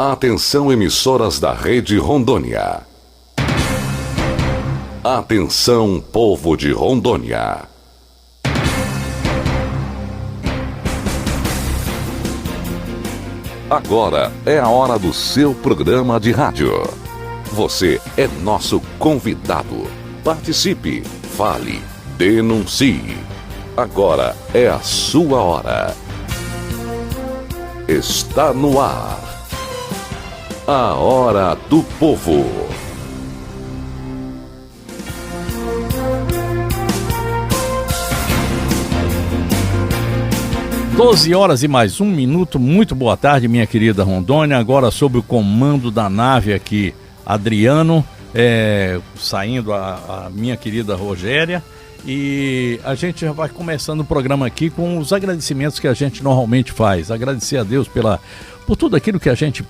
Atenção, emissoras da Rede Rondônia. Atenção, povo de Rondônia. Agora é a hora do seu programa de rádio. Você é nosso convidado. Participe, fale, denuncie. Agora é a sua hora. Está no ar. A Hora do Povo. Doze horas e mais 1 minuto. Muito boa tarde, minha querida Rondônia. Agora sob o comando da nave aqui, Adriano, saindo a minha querida Rogéria. E a gente já vai começando o programa aqui com os agradecimentos que a gente normalmente faz. Agradecer a Deus por tudo aquilo que a gente,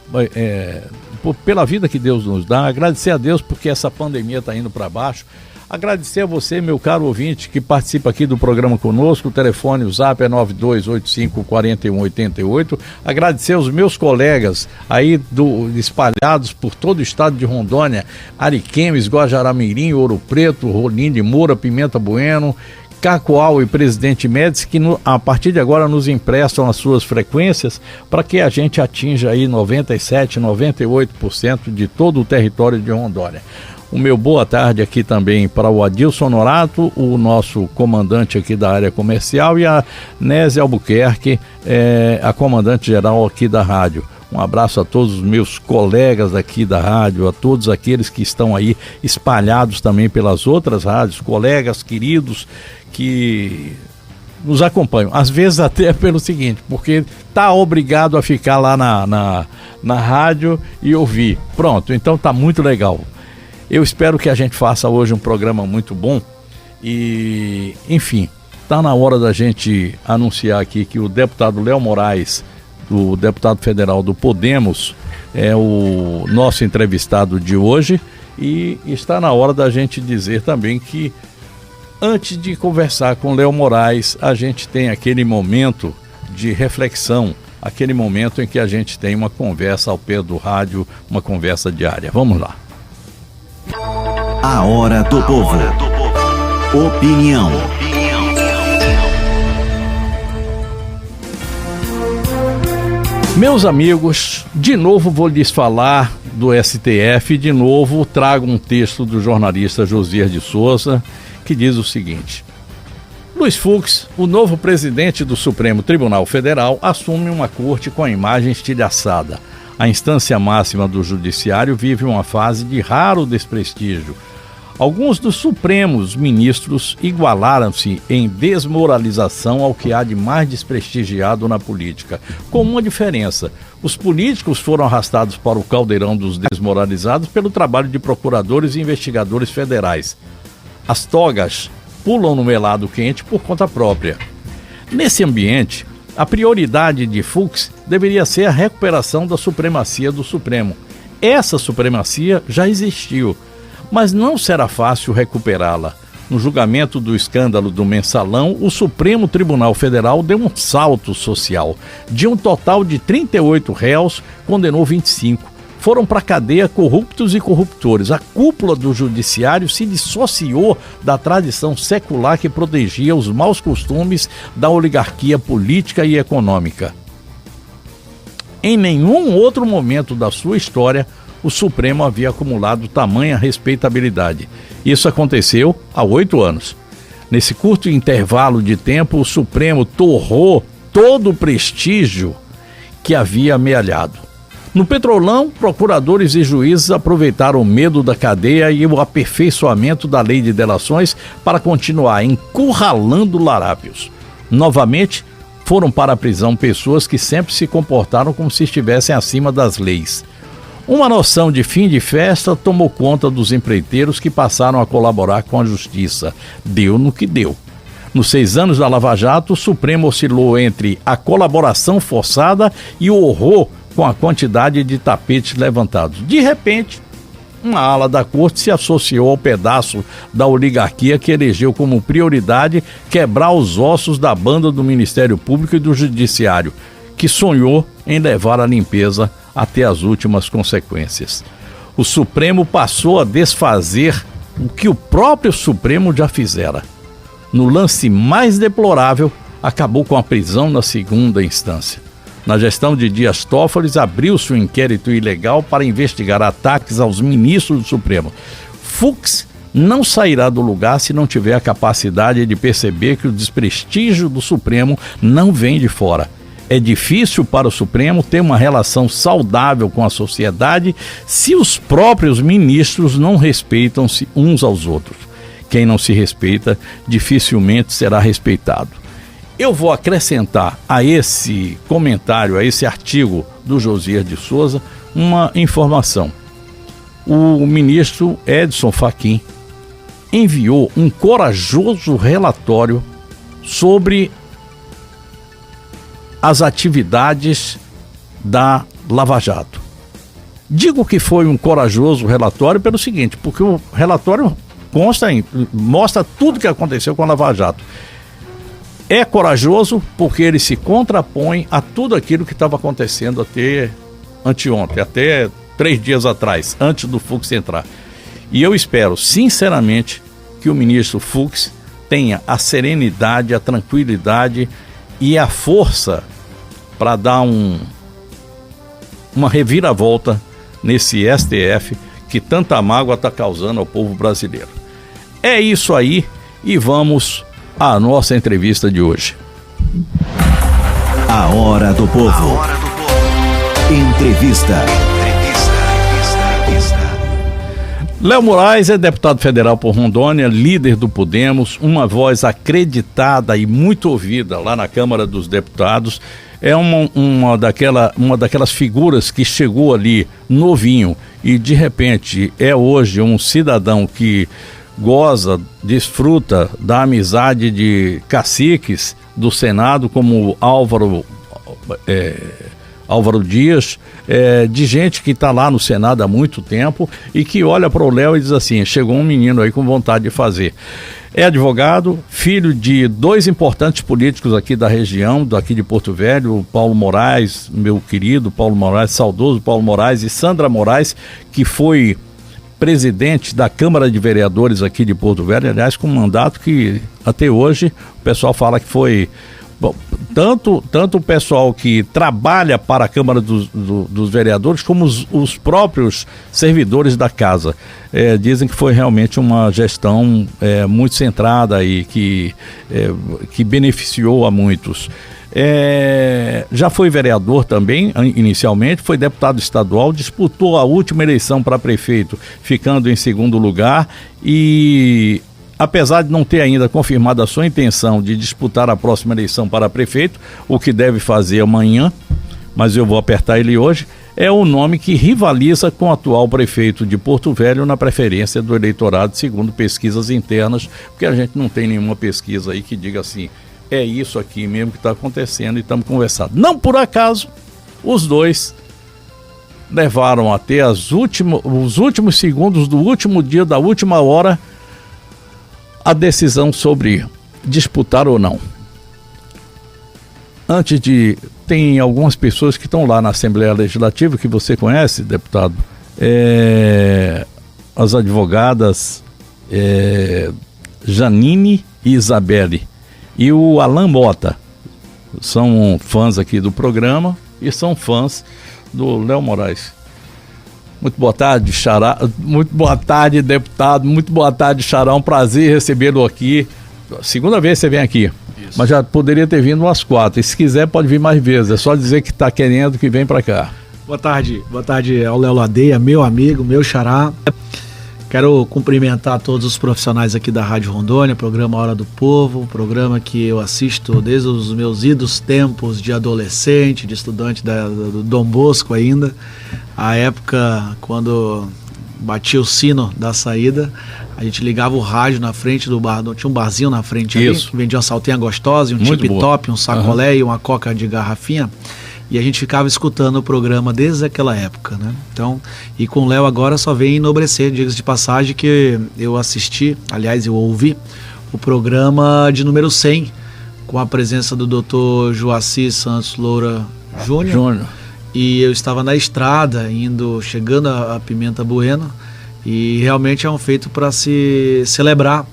pela vida que Deus nos dá. Agradecer a Deus porque essa pandemia está indo para baixo. Agradecer a você, meu caro ouvinte, que participa aqui do programa conosco. O telefone, o zap é 9285-4188. Agradecer aos meus colegas aí espalhados por todo o estado de Rondônia: Ariquemes, Guajará-Mirim, Ouro Preto, Rolim de Moura, Pimenta Bueno, Cacoal e Presidente Médici, que a partir de agora nos emprestam as suas frequências para que a gente atinja aí 97%, 98% de todo o território de Rondônia. O meu boa tarde aqui também para o Adilson Norato, o nosso comandante aqui da área comercial, e a Nézia Albuquerque, a comandante-geral aqui da rádio. Um abraço a todos os meus colegas aqui da rádio, a todos aqueles que estão aí espalhados também pelas outras rádios, colegas queridos que nos acompanham. Às vezes até pelo seguinte, porque tá obrigado a ficar lá na rádio e ouvir. Pronto, então tá muito legal. Eu espero que a gente faça hoje um programa muito bom e, enfim, tá na hora da gente anunciar aqui que o deputado Léo Moraes, o deputado federal do Podemos, é o nosso entrevistado de hoje, e está na hora da gente dizer também que, antes de conversar com Léo Moraes, a gente tem aquele momento de reflexão, aquele momento em que a gente tem uma conversa ao pé do rádio, uma conversa diária. Vamos lá. A Hora do Povo. Opinião. Meus amigos, de novo vou lhes falar do STF, de novo trago um texto do jornalista Josias de Souza, que diz o seguinte: Luiz Fux, o novo presidente do Supremo Tribunal Federal, assume uma corte com a imagem estilhaçada. A instância máxima do judiciário vive uma fase de raro desprestígio. Alguns dos supremos ministros igualaram-se em desmoralização ao que há de mais desprestigiado na política, com uma diferença: os políticos foram arrastados para o caldeirão dos desmoralizados pelo trabalho de procuradores e investigadores federais. As togas pulam no melado quente por conta própria. Nesse ambiente, a prioridade de Fux deveria ser a recuperação da supremacia do Supremo. Essa supremacia já existiu, mas não será fácil recuperá-la. No julgamento do escândalo do Mensalão, o Supremo Tribunal Federal deu um salto social. De um total de 38 réus, condenou 25. Foram para a cadeia corruptos e corruptores. A cúpula do judiciário se dissociou da tradição secular que protegia os maus costumes da oligarquia política e econômica. Em nenhum outro momento da sua história, o Supremo havia acumulado tamanha respeitabilidade. Isso aconteceu há 8 anos. Nesse curto intervalo de tempo, o Supremo torrou todo o prestígio que havia amealhado. No Petrolão, procuradores e juízes aproveitaram o medo da cadeia e o aperfeiçoamento da lei de delações para continuar encurralando larápios. Novamente, foram para a prisão pessoas que sempre se comportaram como se estivessem acima das leis. Uma noção de fim de festa tomou conta dos empreiteiros que passaram a colaborar com a justiça. Deu no que deu. Nos 6 anos da Lava Jato, o Supremo oscilou entre a colaboração forçada e o horror com a quantidade de tapetes levantados. De repente, uma ala da corte se associou ao pedaço da oligarquia que elegeu como prioridade quebrar os ossos da banda do Ministério Público e do Judiciário, que sonhou em levar a limpeza até as últimas consequências. O Supremo passou a desfazer o que o próprio Supremo já fizera. No lance mais deplorável, acabou com a prisão na segunda instância. Na gestão de Dias Toffoli, abriu-se um inquérito ilegal para investigar ataques aos ministros do Supremo. Fux não sairá do lugar se não tiver a capacidade de perceber que o desprestígio do Supremo não vem de fora. É difícil para o Supremo ter uma relação saudável com a sociedade se os próprios ministros não respeitam-se uns aos outros. Quem não se respeita dificilmente será respeitado. Eu vou acrescentar a esse comentário, a esse artigo do Josias de Souza, uma informação. O ministro Edson Fachin enviou um corajoso relatório sobre as atividades da Lava Jato. Digo que foi um corajoso relatório pelo seguinte, porque o relatório mostra tudo o que aconteceu com a Lava Jato. É corajoso porque ele se contrapõe a tudo aquilo que estava acontecendo até anteontem, até 3 dias atrás, antes do Fux entrar. E eu espero, sinceramente, que o ministro Fux tenha a serenidade, a tranquilidade e a força para dar uma reviravolta nesse STF que tanta mágoa está causando ao povo brasileiro. É isso aí e vamos à nossa entrevista de hoje. A Hora do Povo. Entrevista. Léo Moraes é deputado federal por Rondônia, líder do Podemos, uma voz acreditada e muito ouvida lá na Câmara dos Deputados. É uma daquelas figuras que chegou ali novinho e de repente é hoje um cidadão que goza, desfruta da amizade de caciques do Senado como Álvaro Dias, de gente que está lá no Senado há muito tempo e que olha para o Léo e diz assim, chegou um menino aí com vontade de fazer. É advogado, filho de 2 importantes políticos aqui da região, daqui de Porto Velho, o Paulo Moraes, meu querido Paulo Moraes, saudoso Paulo Moraes, e Sandra Moraes, que foi presidente da Câmara de Vereadores aqui de Porto Velho, aliás, com um mandato que até hoje o pessoal fala que foi... Bom, tanto o pessoal que trabalha para a Câmara dos Vereadores, como os próprios servidores da casa, dizem que foi realmente uma gestão muito centrada e que beneficiou a muitos. Já foi vereador também, inicialmente, foi deputado estadual, disputou a última eleição para prefeito, ficando em 2º lugar e... Apesar de não ter ainda confirmado a sua intenção de disputar a próxima eleição para prefeito, o que deve fazer amanhã, mas eu vou apertar ele hoje, é o nome que rivaliza com o atual prefeito de Porto Velho na preferência do eleitorado, segundo pesquisas internas, porque a gente não tem nenhuma pesquisa aí que diga assim, é isso aqui mesmo que está acontecendo e estamos conversando. Não por acaso, os dois levaram até os últimos segundos do último dia, da última hora, a decisão sobre disputar ou não. Tem algumas pessoas que estão lá na Assembleia Legislativa, que você conhece, deputado, as advogadas Janine e Isabelle e o Alan Mota, são fãs aqui do programa e são fãs do Léo Moraes. Muito boa tarde, Xará. Muito boa tarde, deputado. Muito boa tarde, Xará. Um prazer recebê-lo aqui. Segunda vez que você vem aqui. Isso. Mas já poderia ter vindo umas 4. E se quiser, pode vir mais vezes. É só dizer que está querendo que vem para cá. Boa tarde ao Léo Ladeia, meu amigo, meu xará. Quero cumprimentar todos os profissionais aqui da Rádio Rondônia, programa Hora do Povo, programa que eu assisto desde os meus idos tempos de adolescente, de estudante do Dom Bosco ainda, a época quando batia o sino da saída, a gente ligava o rádio na frente do bar, tinha um barzinho na frente ali, que vendia uma saltinha gostosa, um tip-top, um sacolé e uma coca de garrafinha. E a gente ficava escutando o programa desde aquela época, né? Então, e com o Léo agora só vem enobrecer, diga-se de passagem, que eu assisti, aliás, eu ouvi o programa de número 100, com a presença do Dr. Joaci Santos Loura Júnior. e eu estava na estrada, chegando a Pimenta Bueno, e realmente é um feito para se celebrar.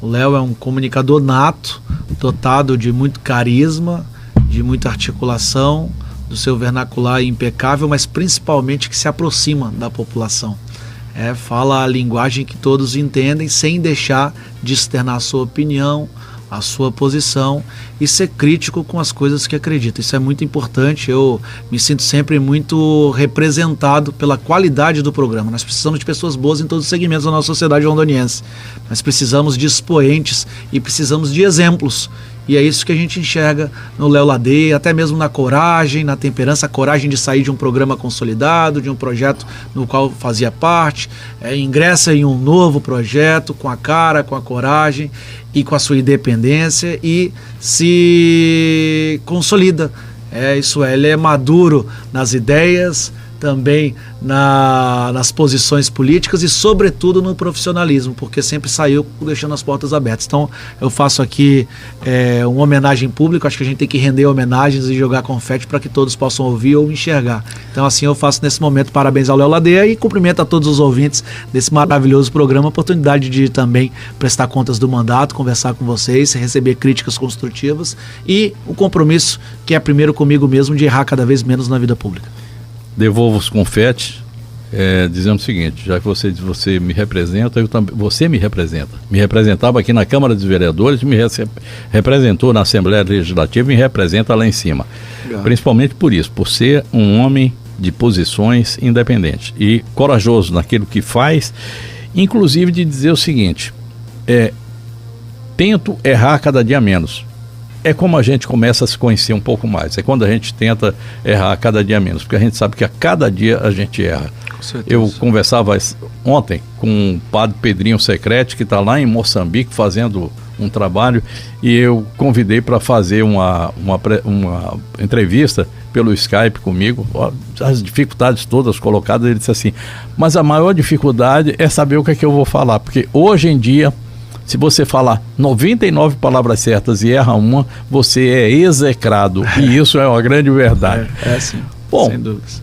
O Léo é um comunicador nato, dotado de muito carisma, de muita articulação, do seu vernacular impecável, mas principalmente que se aproxima da população. Fala a linguagem que todos entendem, sem deixar de externar a sua opinião, a sua posição e ser crítico com as coisas que acredita. Isso é muito importante. Eu me sinto sempre muito representado pela qualidade do programa. Nós precisamos de pessoas boas em todos os segmentos da nossa sociedade rondoniense. Nós precisamos de expoentes e precisamos de exemplos. E é isso que a gente enxerga no Léo Ladeia, até mesmo na coragem, na temperança, a coragem de sair de um programa consolidado, de um projeto no qual fazia parte, ingressa em um novo projeto com a cara, com a coragem e com a sua independência e se consolida. Ele é maduro nas ideias, também nas posições políticas e sobretudo no profissionalismo, porque sempre saiu deixando as portas abertas. Então eu faço aqui uma homenagem pública. Acho que a gente tem que render homenagens e jogar confete para que todos possam ouvir ou enxergar. Então assim eu faço nesse momento parabéns ao Léo Ladeia e cumprimento a todos os ouvintes desse maravilhoso programa, a oportunidade de também prestar contas do mandato, conversar com vocês, receber críticas construtivas e o compromisso que é primeiro comigo mesmo de errar cada vez menos na vida pública. Devolvo os confetes, dizendo o seguinte: já que você me representa, você me representa. Me representava aqui na Câmara dos Vereadores, me representou na Assembleia Legislativa e me representa lá em cima. Legal. Principalmente por isso, por ser um homem de posições independentes e corajoso naquilo que faz, inclusive de dizer o seguinte: tento errar cada dia menos. É como a gente começa a se conhecer um pouco mais. É quando a gente tenta errar cada dia menos, porque a gente sabe que a cada dia a gente erra. Eu conversava ontem com o padre Pedrinho Secrete, que está lá em Moçambique fazendo um trabalho, e eu convidei para fazer uma entrevista pelo Skype comigo, as dificuldades todas colocadas. Ele disse assim: mas a maior dificuldade é saber o que é que eu vou falar, porque hoje em dia, se você falar 99 palavras certas e erra uma, você é execrado. E isso é uma grande verdade. Sim. Bom, sem dúvidas.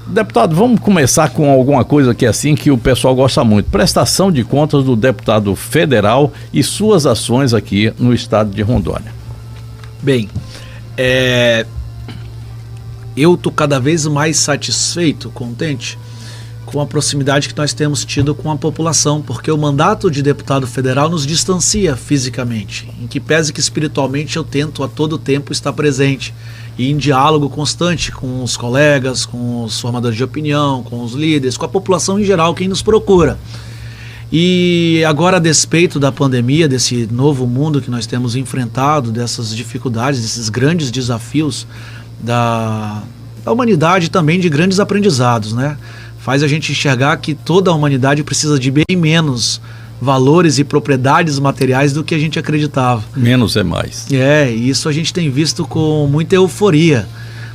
Deputado, vamos começar com alguma coisa que é assim, que o pessoal gosta muito. Prestação de contas do deputado federal e suas ações aqui no estado de Rondônia. Bem, eu estou cada vez mais satisfeito, contente com a proximidade que nós temos tido com a população, porque o mandato de deputado federal nos distancia fisicamente, em que pese que espiritualmente eu tento a todo tempo estar presente e em diálogo constante com os colegas, com os formadores de opinião, com os líderes, com a população em geral, quem nos procura. E agora, a despeito da pandemia, desse novo mundo que nós temos enfrentado, dessas dificuldades, desses grandes desafios da humanidade, também de grandes aprendizados, né? Faz a gente enxergar que toda a humanidade precisa de bem menos valores e propriedades materiais do que a gente acreditava. Menos é mais. Isso a gente tem visto com muita euforia.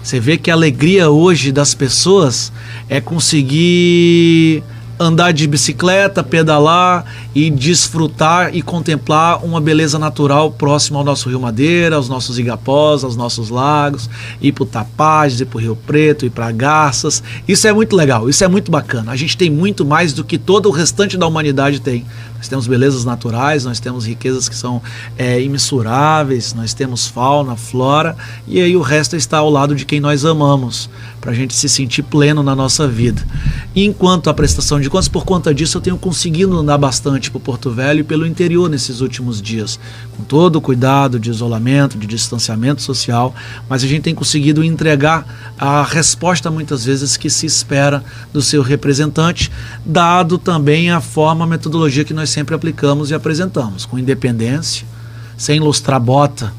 Você vê que a alegria hoje das pessoas é conseguir andar de bicicleta, pedalar e desfrutar e contemplar uma beleza natural próxima ao nosso Rio Madeira, aos nossos igapós, aos nossos lagos, ir para o Tapajós, ir para o Rio Preto, ir para Garças. Isso é muito legal, isso é muito bacana. A gente tem muito mais do que todo o restante da humanidade tem. Nós temos belezas naturais, nós temos riquezas que são imensuráveis, nós temos fauna, flora, e aí o resto está ao lado de quem nós amamos, para a gente se sentir pleno na nossa vida. E enquanto a prestação de contas, por conta disso eu tenho conseguido andar bastante para o Porto Velho e pelo interior nesses últimos dias, com todo o cuidado de isolamento, de distanciamento social, mas a gente tem conseguido entregar a resposta muitas vezes que se espera do seu representante, dado também a forma, a metodologia que nós sempre aplicamos e apresentamos, com independência, sem lustrar bota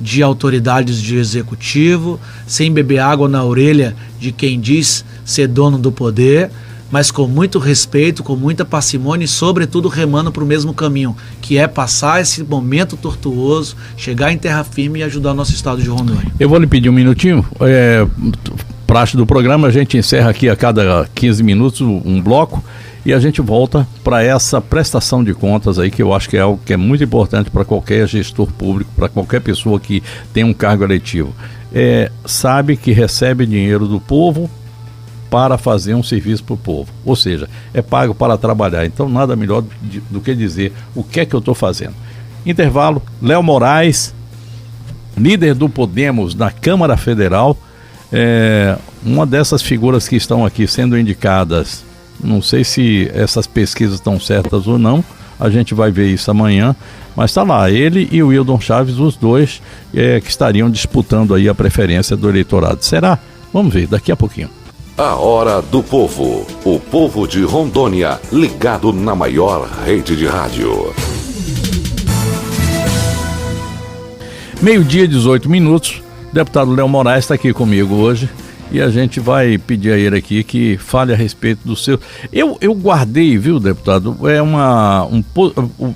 de autoridades de executivo, sem beber água na orelha de quem diz ser dono do poder, mas com muito respeito, com muita parcimônia e, sobretudo, remando para o mesmo caminho, que é passar esse momento tortuoso, chegar em terra firme e ajudar o nosso estado de Rondônia. Eu vou lhe pedir um minutinho. Praxe do programa, a gente encerra aqui a cada 15 minutos um bloco e a gente volta para essa prestação de contas aí, que eu acho que é algo que é muito importante para qualquer gestor público, para qualquer pessoa que tem um cargo eletivo. sabe que recebe dinheiro do povo para fazer um serviço para o povo, ou seja, é pago para trabalhar. Então nada melhor do que dizer o que é que eu estou fazendo. Intervalo. Léo Moraes, líder do Podemos na Câmara Federal, uma dessas figuras que estão aqui sendo indicadas. Não sei se essas pesquisas estão certas ou não, a gente vai ver isso amanhã, mas está lá, ele e o Wildon Chaves, os dois que estariam disputando aí a preferência do eleitorado. Será? Vamos ver, daqui a pouquinho. A Hora do Povo. O povo de Rondônia, ligado na maior rede de rádio. 12:18. Deputado Léo Moraes está aqui comigo hoje e a gente vai pedir a ele aqui que fale a respeito do seu... Eu guardei, viu, deputado,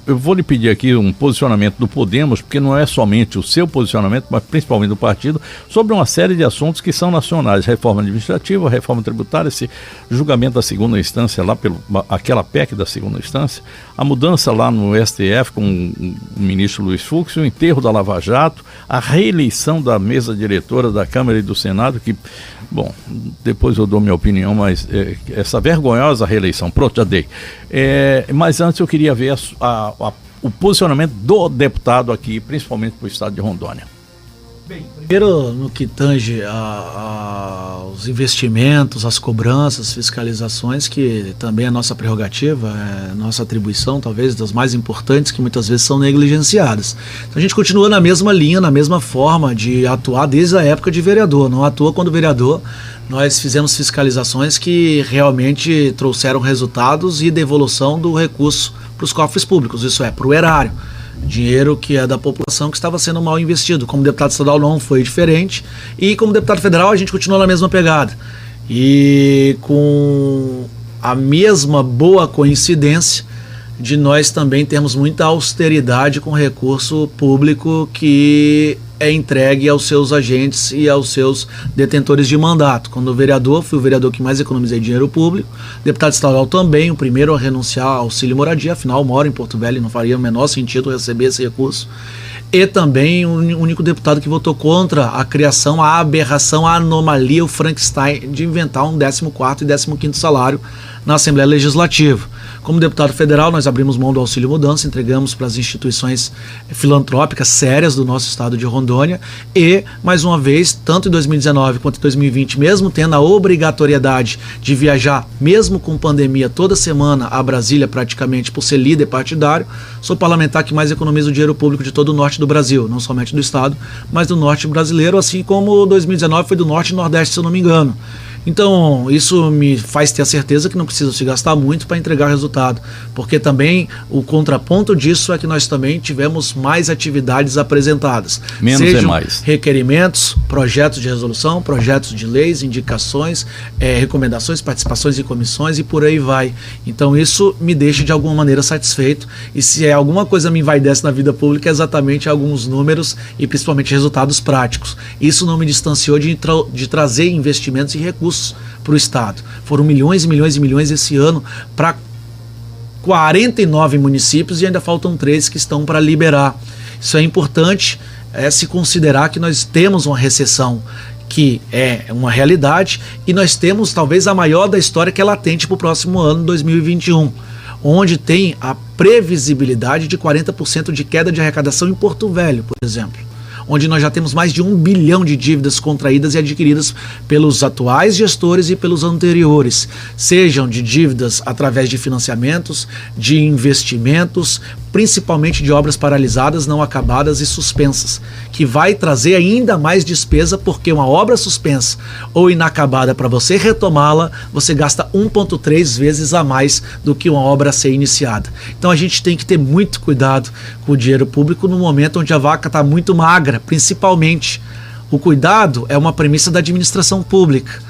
eu vou lhe pedir aqui um posicionamento do Podemos, porque não é somente o seu posicionamento, mas principalmente do partido, sobre uma série de assuntos que são nacionais: reforma administrativa, reforma tributária, esse julgamento da segunda instância lá, aquela PEC da segunda instância, a mudança lá no STF com o ministro Luiz Fux, o enterro da Lava Jato, a reeleição da mesa diretora da Câmara e do Senado, que, bom, depois eu dou minha opinião, mas essa vergonhosa reeleição, pronto, já dei. Mas antes eu queria ver o posicionamento do deputado aqui, principalmente para o estado de Rondônia. Bem, primeiro no que tange aos investimentos, as cobranças, fiscalizações, que também é nossa prerrogativa, é nossa atribuição, talvez das mais importantes, que muitas vezes são negligenciadas. Então a gente continua na mesma linha, na mesma forma de atuar desde a época de vereador. Não atua quando vereador, nós fizemos fiscalizações que realmente trouxeram resultados e devolução do recurso para os cofres públicos, isso é, para o erário. Dinheiro que é da população que estava sendo mal investido. Como deputado estadual não foi diferente, e como deputado federal a gente continua na mesma pegada e com a mesma boa coincidência de nós também termos muita austeridade com recurso público que é entregue aos seus agentes e aos seus detentores de mandato. Quando vereador, fui o vereador que mais economizei dinheiro público, deputado estadual também, o primeiro a renunciar ao auxílio moradia, afinal moro em Porto Velho e não faria o menor sentido receber esse recurso, e também o único deputado que votou contra a criação, a aberração, a anomalia, o Frankenstein de inventar um 14º e 15º salário na Assembleia Legislativa. Como deputado federal, nós abrimos mão do auxílio mudança, entregamos para as instituições filantrópicas sérias do nosso estado de Rondônia e, mais uma vez, tanto em 2019 quanto em 2020, mesmo tendo a obrigatoriedade de viajar, mesmo com pandemia, toda semana a Brasília praticamente por ser líder partidário, sou parlamentar que mais economiza o dinheiro público de todo o norte do Brasil, não somente do estado, mas do norte brasileiro, assim como 2019 foi do norte e nordeste, se eu não me engano. Então, isso me faz ter a certeza que não precisa se gastar muito para entregar resultado, porque também o contraponto disso é que nós também tivemos mais atividades apresentadas. Menos é mais. Requerimentos, projetos de resolução, projetos de leis, indicações, recomendações, participações em comissões e por aí vai. Então, isso me deixa de alguma maneira satisfeito, e se alguma coisa me envaidece na vida pública é exatamente alguns números e principalmente resultados práticos. Isso não me distanciou de trazer investimentos e recursos para o estado. Foram milhões e milhões e milhões esse ano para 49 municípios e ainda faltam 3 que estão para liberar. Isso é importante, se considerar que nós temos uma recessão que é uma realidade e nós temos talvez a maior da história que é latente para o próximo ano, 2021, onde tem a previsibilidade de 40% de queda de arrecadação em Porto Velho, por exemplo, onde nós já temos mais de 1 bilhão de dívidas contraídas e adquiridas pelos atuais gestores e pelos anteriores, sejam de dívidas através de financiamentos, de investimentos, principalmente de obras paralisadas, não acabadas e suspensas, que vai trazer ainda mais despesa, porque uma obra suspensa ou inacabada, para você retomá-la, você gasta 1,3 vezes a mais do que uma obra a ser iniciada. Então a gente tem que ter muito cuidado com o dinheiro público no momento onde a vaca está muito magra, principalmente. O cuidado é uma premissa da administração pública,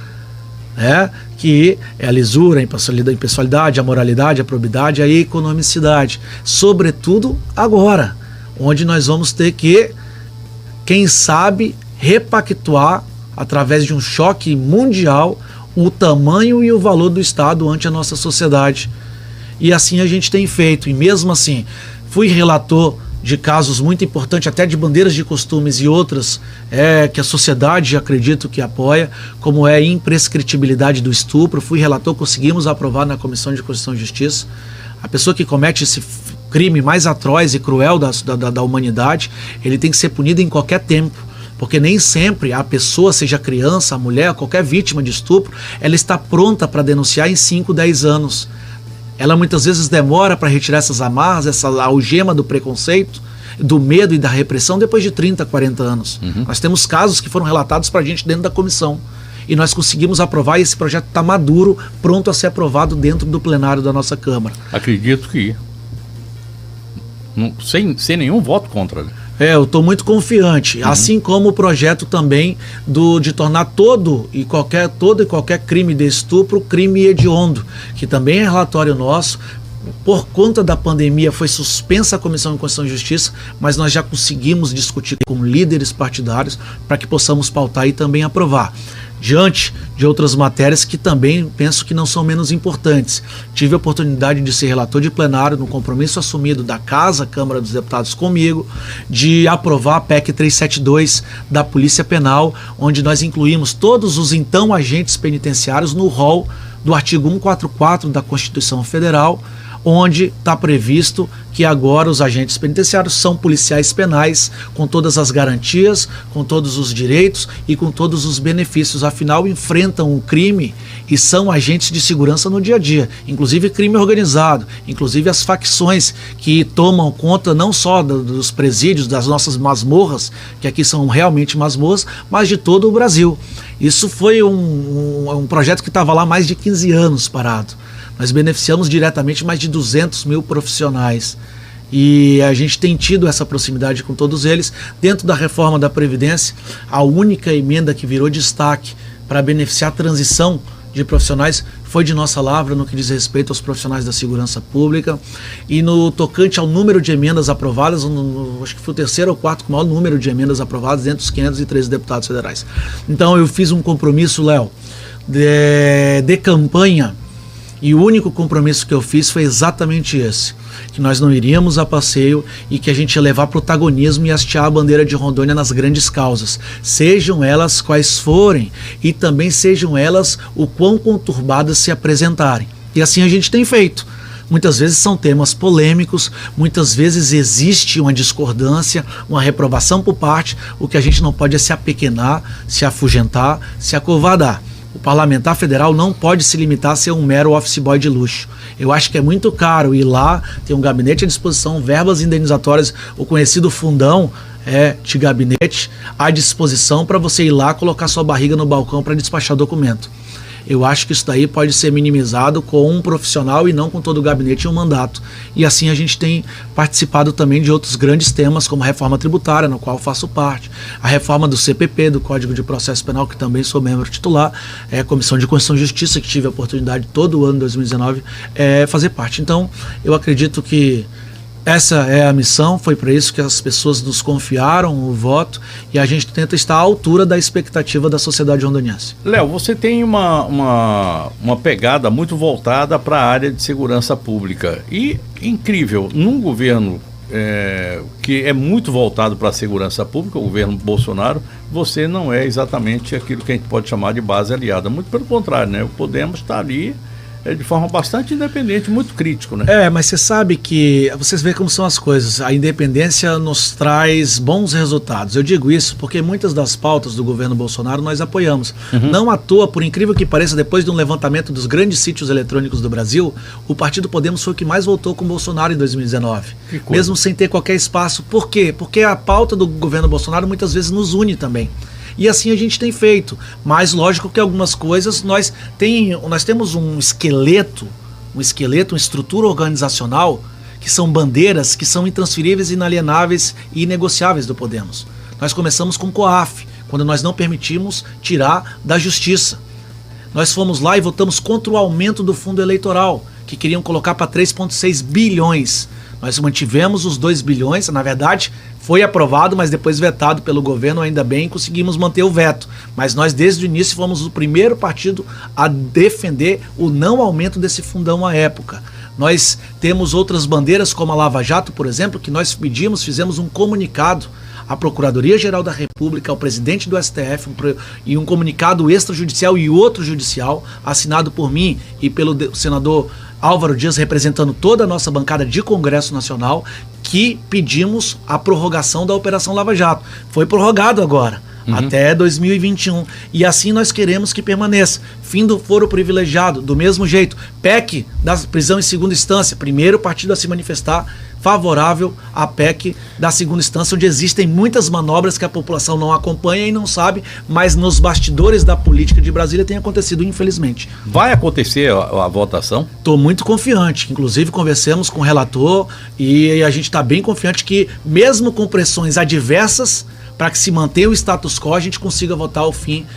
que é a lisura, a impessoalidade, a moralidade, a probidade, a economicidade, sobretudo agora, onde nós vamos ter que, quem sabe, repactuar através de um choque mundial o tamanho e o valor do Estado ante a nossa sociedade. E assim a gente tem feito, e mesmo assim fui relator de casos muito importantes, até de bandeiras de costumes e outras que a sociedade, acredito que apoia, como é a imprescritibilidade do estupro. Fui relator, conseguimos aprovar na Comissão de Constituição e Justiça. A pessoa que comete esse crime mais atroz e cruel da humanidade, ele tem que ser punido em qualquer tempo. Porque nem sempre a pessoa, seja a criança, a mulher, qualquer vítima de estupro, ela está pronta para denunciar em 5, 10 anos. Ela muitas vezes demora para retirar essas amarras, essa algema do preconceito, do medo e da repressão depois de 30, 40 anos. Nós temos casos que foram relatados para a gente dentro da comissão. E nós conseguimos aprovar, e esse projeto está maduro, pronto a ser aprovado dentro do plenário da nossa Câmara. Acredito que sem nenhum voto contra, né? Eu estou muito confiante, assim como o projeto também de tornar todo e qualquer crime de estupro crime hediondo, que também é relatório nosso. Por conta da pandemia foi suspensa a Comissão de Constituição e Justiça, mas nós já conseguimos discutir com líderes partidários para que possamos pautar e também aprovar. Diante de outras matérias que também penso que não são menos importantes. Tive a oportunidade de ser relator de plenário no compromisso assumido da Casa, Câmara dos Deputados comigo, de aprovar a PEC 372 da Polícia Penal, onde nós incluímos todos os então agentes penitenciários no rol do artigo 144 da Constituição Federal, onde está previsto que agora os agentes penitenciários são policiais penais, com todas as garantias, com todos os direitos e com todos os benefícios. Afinal, enfrentam o crime e são agentes de segurança no dia a dia, inclusive crime organizado, inclusive as facções que tomam conta não só dos presídios, das nossas masmorras, que aqui são realmente masmorras, mas de todo o Brasil. Isso foi um projeto que estava lá há mais de 15 anos parado. Nós beneficiamos diretamente mais de 200 mil profissionais e a gente tem tido essa proximidade com todos eles. Dentro da reforma da Previdência, a única emenda que virou destaque para beneficiar a transição de profissionais foi de nossa lavra no que diz respeito aos profissionais da segurança pública. E no tocante ao número de emendas aprovadas, acho que foi o 3º ou 4º maior número de emendas aprovadas dentro dos 513 deputados federais. Então eu fiz um compromisso, Léo, de campanha. E o único compromisso que eu fiz foi exatamente esse, que nós não iríamos a passeio e que a gente ia levar protagonismo e hastear a bandeira de Rondônia nas grandes causas, sejam elas quais forem e também sejam elas o quão conturbadas se apresentarem. E assim a gente tem feito. Muitas vezes são temas polêmicos, muitas vezes existe uma discordância, uma reprovação por parte, o que a gente não pode é se apequenar, se afugentar, se acovardar. O parlamentar federal não pode se limitar a ser um mero office boy de luxo. Eu acho que é muito caro ir lá, ter um gabinete à disposição, verbas indenizatórias, o conhecido fundão de gabinete à disposição para você ir lá colocar sua barriga no balcão para despachar documento. Eu acho que isso daí pode ser minimizado com um profissional e não com todo o gabinete e um mandato. E assim a gente tem participado também de outros grandes temas, como a reforma tributária, no qual eu faço parte, a reforma do CPP, do Código de Processo Penal, que também sou membro titular, a Comissão de Constituição e Justiça, que tive a oportunidade todo o ano de 2019 fazer parte. Então, eu acredito que essa é a missão, foi para isso que as pessoas nos confiaram o voto e a gente tenta estar à altura da expectativa da sociedade rondoniense. Léo, você tem uma pegada muito voltada para a área de segurança pública e incrível, num governo que é muito voltado para a segurança pública, o governo Bolsonaro, você não é exatamente aquilo que a gente pode chamar de base aliada, muito pelo contrário, né? O Podemos está ali de forma bastante independente, muito crítico, né? Mas você sabe que, vocês veem como são as coisas, a independência nos traz bons resultados. Eu digo isso porque muitas das pautas do governo Bolsonaro nós apoiamos. Não à toa, por incrível que pareça, depois de um levantamento dos grandes sítios eletrônicos do Brasil, o Partido Podemos foi o que mais votou com o Bolsonaro em 2019. Mesmo sem ter qualquer espaço. Por quê? Porque a pauta do governo Bolsonaro muitas vezes nos une também. E assim a gente tem feito. Mas lógico que algumas coisas nós temos um esqueleto, uma estrutura organizacional que são bandeiras que são intransferíveis, inalienáveis e inegociáveis do Podemos. Nós começamos com o COAF, quando nós não permitimos tirar da Justiça. Nós fomos lá e votamos contra o aumento do fundo eleitoral, que queriam colocar para 3,6 bilhões. Nós mantivemos os 2 bilhões, na verdade foi aprovado, mas depois vetado pelo governo, ainda bem, conseguimos manter o veto. Mas nós desde o início fomos o primeiro partido a defender o não aumento desse fundão à época. Nós temos outras bandeiras, como a Lava Jato, por exemplo, que nós fizemos um comunicado à Procuradoria-Geral da República, ao presidente do STF, e um comunicado extrajudicial e outro judicial, assinado por mim e pelo senador Álvaro Dias, representando toda a nossa bancada de Congresso Nacional, que pedimos a prorrogação da Operação Lava Jato. Foi prorrogado agora, até 2021. E assim nós queremos que permaneça. Fim do foro privilegiado, do mesmo jeito. PEC da prisão em segunda instância. Primeiro partido a se manifestar favorável à PEC da segunda instância, onde existem muitas manobras que a população não acompanha e não sabe, mas nos bastidores da política de Brasília tem acontecido, infelizmente. Vai acontecer a votação? Estou muito confiante, inclusive conversamos com o relator e a gente está bem confiante que, mesmo com pressões adversas, para que se mantenha o status quo, a gente consiga votar ao fim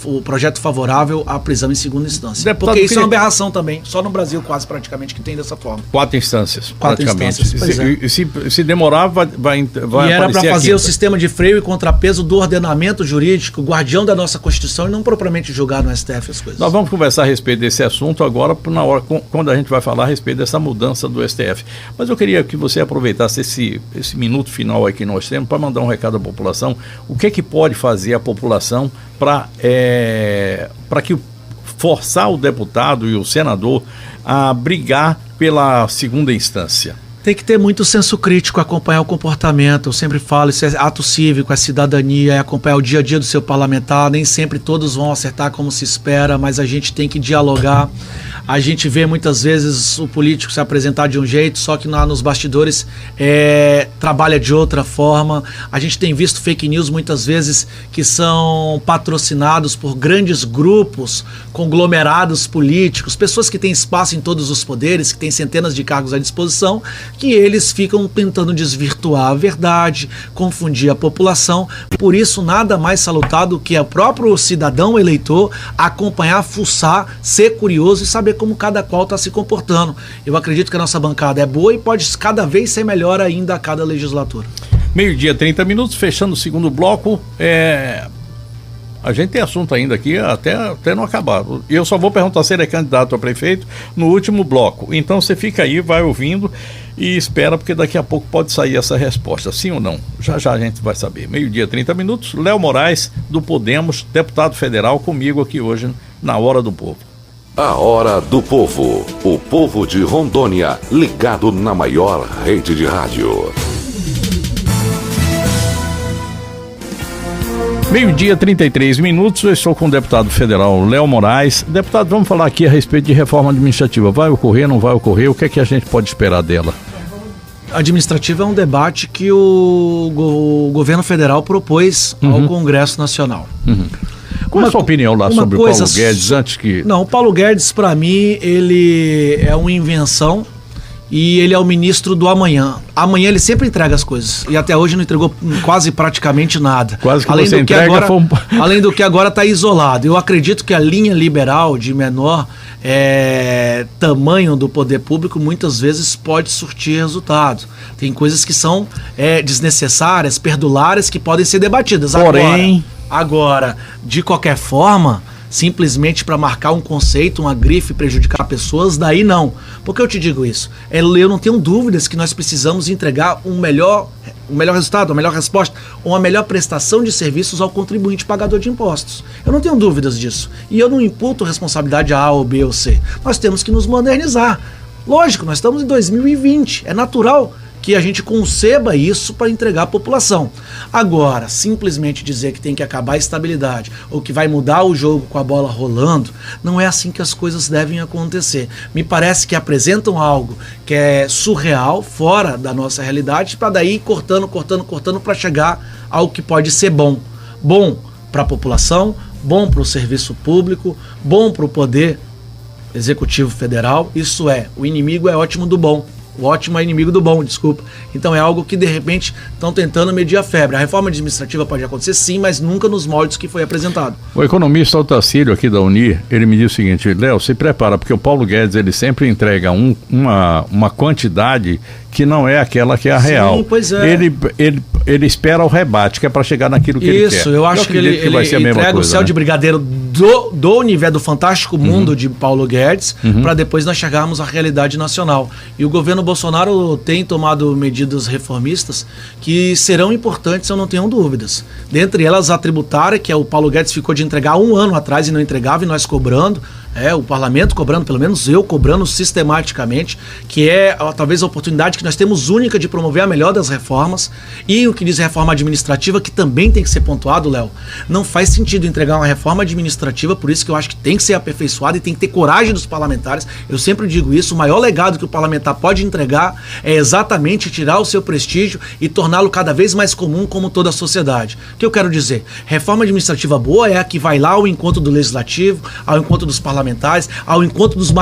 o projeto favorável à prisão em segunda instância. Deputado, porque isso é uma aberração também, só no Brasil quase praticamente que tem dessa forma. 4 instâncias, Quatro praticamente. instâncias, pois E se demorar, vai e era para fazer o sistema de freio e contrapeso do ordenamento jurídico, guardião da nossa Constituição, e não propriamente julgar no STF as coisas. Nós vamos conversar a respeito desse assunto agora, quando a gente vai falar a respeito dessa mudança do STF. Mas eu queria que você aproveitasse esse minuto final aí que nós temos para mandar um recado à população. O que é que pode fazer a população para que forçar o deputado e o senador a brigar pela segunda instância? Tem que ter muito senso crítico, acompanhar o comportamento. Eu sempre falo, isso é ato cívico, é cidadania, é acompanhar o dia a dia do seu parlamentar. Nem sempre todos vão acertar como se espera, mas a gente tem que dialogar. A gente vê muitas vezes o político se apresentar de um jeito, só que nos bastidores trabalha de outra forma. A gente tem visto fake news muitas vezes que são patrocinados por grandes grupos, conglomerados políticos, pessoas que têm espaço em todos os poderes, que têm centenas de cargos à disposição, que eles ficam tentando desvirtuar a verdade, confundir a população. Por isso, nada mais salutar do que o próprio cidadão eleitor acompanhar, fuçar, ser curioso e saber como cada qual está se comportando. Eu acredito que a nossa bancada é boa e pode cada vez ser melhor ainda a cada legislatura. 12h30, fechando o segundo bloco. A gente tem assunto ainda aqui até não acabar. Eu só vou perguntar se ele é candidato a prefeito no último bloco. Então você fica aí, vai ouvindo e espera, porque daqui a pouco pode sair essa resposta, sim ou não. Já a gente vai saber. 12h30, Léo Moraes, do Podemos, deputado federal, comigo aqui hoje na Hora do Povo. A Hora do Povo. O povo de Rondônia, ligado na maior rede de rádio. 12h33, eu estou com o deputado federal Léo Moraes. Deputado, vamos falar aqui a respeito de reforma administrativa. Vai ocorrer, não vai ocorrer? O que é que a gente pode esperar dela? Administrativa é um debate que o governo federal propôs ao Congresso Nacional. Qual é a sua opinião lá sobre o Paulo Guedes antes que... Não, o Paulo Guedes, para mim, ele é uma invenção e ele é o ministro do amanhã. Amanhã ele sempre entrega as coisas e até hoje não entregou quase praticamente nada. Quase que além você do entrega... que agora, além do que agora está isolado. Eu acredito que a linha liberal de menor tamanho do poder público muitas vezes pode surtir resultado. Tem coisas que são desnecessárias, perdulares, que podem ser debatidas. Porém... Agora, de qualquer forma, simplesmente para marcar um conceito, uma grife, prejudicar pessoas, daí não. Por que eu te digo isso? Eu não tenho dúvidas que nós precisamos entregar um melhor resultado, uma melhor resposta, uma melhor prestação de serviços ao contribuinte pagador de impostos. Eu não tenho dúvidas disso. E eu não imputo responsabilidade a A ou B ou C. Nós temos que nos modernizar. Lógico, nós estamos em 2020. É natural que a gente conceba isso para entregar à população. Agora, simplesmente dizer que tem que acabar a estabilidade ou que vai mudar o jogo com a bola rolando, não é assim que as coisas devem acontecer. Me parece que apresentam algo que é surreal, fora da nossa realidade, para daí ir cortando para chegar ao que pode ser bom. Bom para a população, bom para o serviço público, bom para o poder executivo federal. Isso o inimigo é ótimo do bom. O ótimo é inimigo do bom, desculpa. Então é algo que de repente estão tentando medir a febre. A reforma administrativa pode acontecer sim, mas nunca nos moldes que foi apresentado. O economista Otacílio aqui da Unir, ele me diz o seguinte: Léo, se prepara, porque o Paulo Guedes ele sempre entrega uma quantidade que não é aquela que é a real. Sim, pois é. Ele espera o rebate, que é para chegar naquilo que ele quer. Isso, eu acho que ele vai ser a mesma entrega coisa, o céu né? de brigadeiro do universo do fantástico mundo de Paulo Guedes, para depois nós chegarmos à realidade nacional. E o governo Bolsonaro tem tomado medidas reformistas que serão importantes, eu não tenho dúvidas. Dentre elas, a tributária, que o Paulo Guedes ficou de entregar 1 ano atrás e não entregava, e nós cobrando, o parlamento cobrando, pelo menos eu cobrando sistematicamente, que é talvez a oportunidade que nós temos única de promover a melhor das reformas. E o que diz reforma administrativa, que também tem que ser pontuado, Léo, não faz sentido entregar uma reforma administrativa, por isso que eu acho que tem que ser aperfeiçoada e tem que ter coragem dos parlamentares. Eu sempre digo isso, o maior legado que o parlamentar pode entregar é exatamente tirar o seu prestígio e torná-lo cada vez mais comum como toda a sociedade. O que eu quero dizer? Reforma administrativa boa é a que vai lá ao encontro do legislativo, ao encontro dos parlamentares, ao encontro dos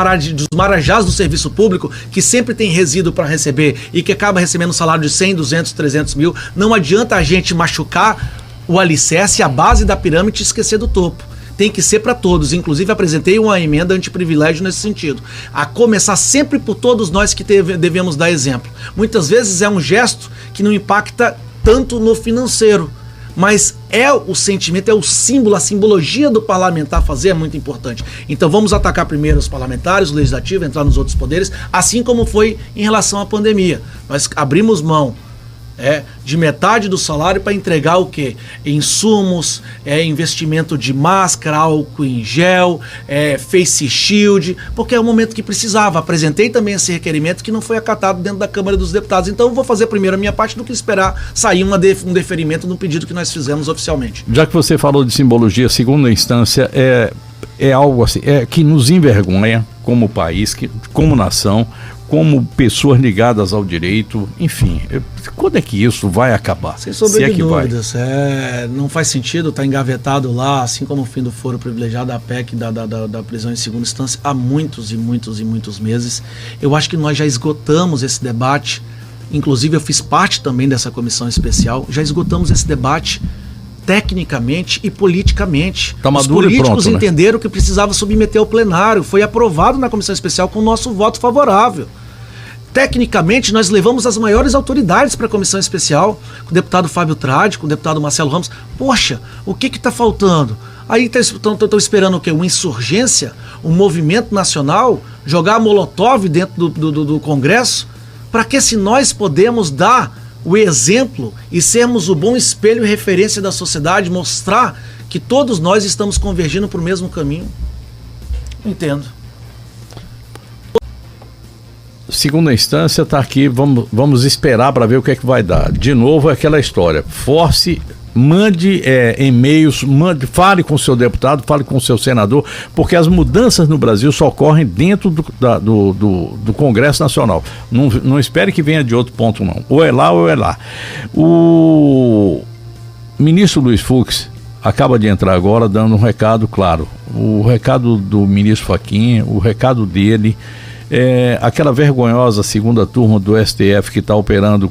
marajás do serviço público, que sempre tem resíduo para receber e que acaba recebendo um salário de 100, 200, 300 mil. Não adianta a gente machucar o alicerce, a base da pirâmide, e esquecer do topo. Tem que ser para todos. Inclusive apresentei uma emenda antiprivilégio nesse sentido. A começar sempre por todos nós que devemos dar exemplo. Muitas vezes é um gesto que não impacta tanto no financeiro, mas é o sentimento, é o símbolo, a simbologia do parlamentar fazer é muito importante. Então vamos atacar primeiro os parlamentares, o legislativo, entrar nos outros poderes, assim como foi em relação à pandemia. Nós abrimos mão de metade do salário para entregar o quê? Insumos, investimento de máscara, álcool em gel, face shield, porque é o momento que precisava. Apresentei também esse requerimento que não foi acatado dentro da Câmara dos Deputados. Então eu vou fazer primeiro a minha parte do que esperar sair um deferimento no pedido que nós fizemos oficialmente. Já que você falou de simbologia, segunda instância, é algo assim, que nos envergonha como país, como nação, como pessoas ligadas ao direito, enfim, quando é que isso vai acabar? Sem sombra de dúvidas, não faz sentido, está engavetado lá, assim como o fim do foro privilegiado, a PEC da prisão em segunda instância, há muitos e muitos e muitos meses. Eu acho que nós já esgotamos esse debate, inclusive eu fiz parte também dessa comissão especial, já esgotamos esse debate tecnicamente e politicamente. Tá Os maduro políticos e pronto, entenderam que precisava submeter ao plenário, foi aprovado na comissão especial com o nosso voto favorável. Tecnicamente, nós levamos as maiores autoridades para a comissão especial, com o deputado Fábio Tradi, com o deputado Marcelo Ramos. Poxa, o que está faltando? Aí estão esperando o quê? Uma insurgência? Um movimento nacional? Jogar molotov dentro do Congresso? Para que, se nós podemos dar o exemplo e sermos o bom espelho e referência da sociedade, mostrar que todos nós estamos convergindo para o mesmo caminho? Não entendo. Segunda instância está aqui, vamos esperar para ver o que é que vai dar. De novo, é aquela história, mande e-mails, fale com o seu deputado, fale com o seu senador, porque as mudanças no Brasil só ocorrem dentro do Congresso Nacional. Não espere que venha de outro ponto, não. Ou é lá ou é lá. O ministro Luiz Fux acaba de entrar agora dando um recado claro. O recado do ministro Fachin, o recado dele, aquela vergonhosa segunda turma do STF que está operando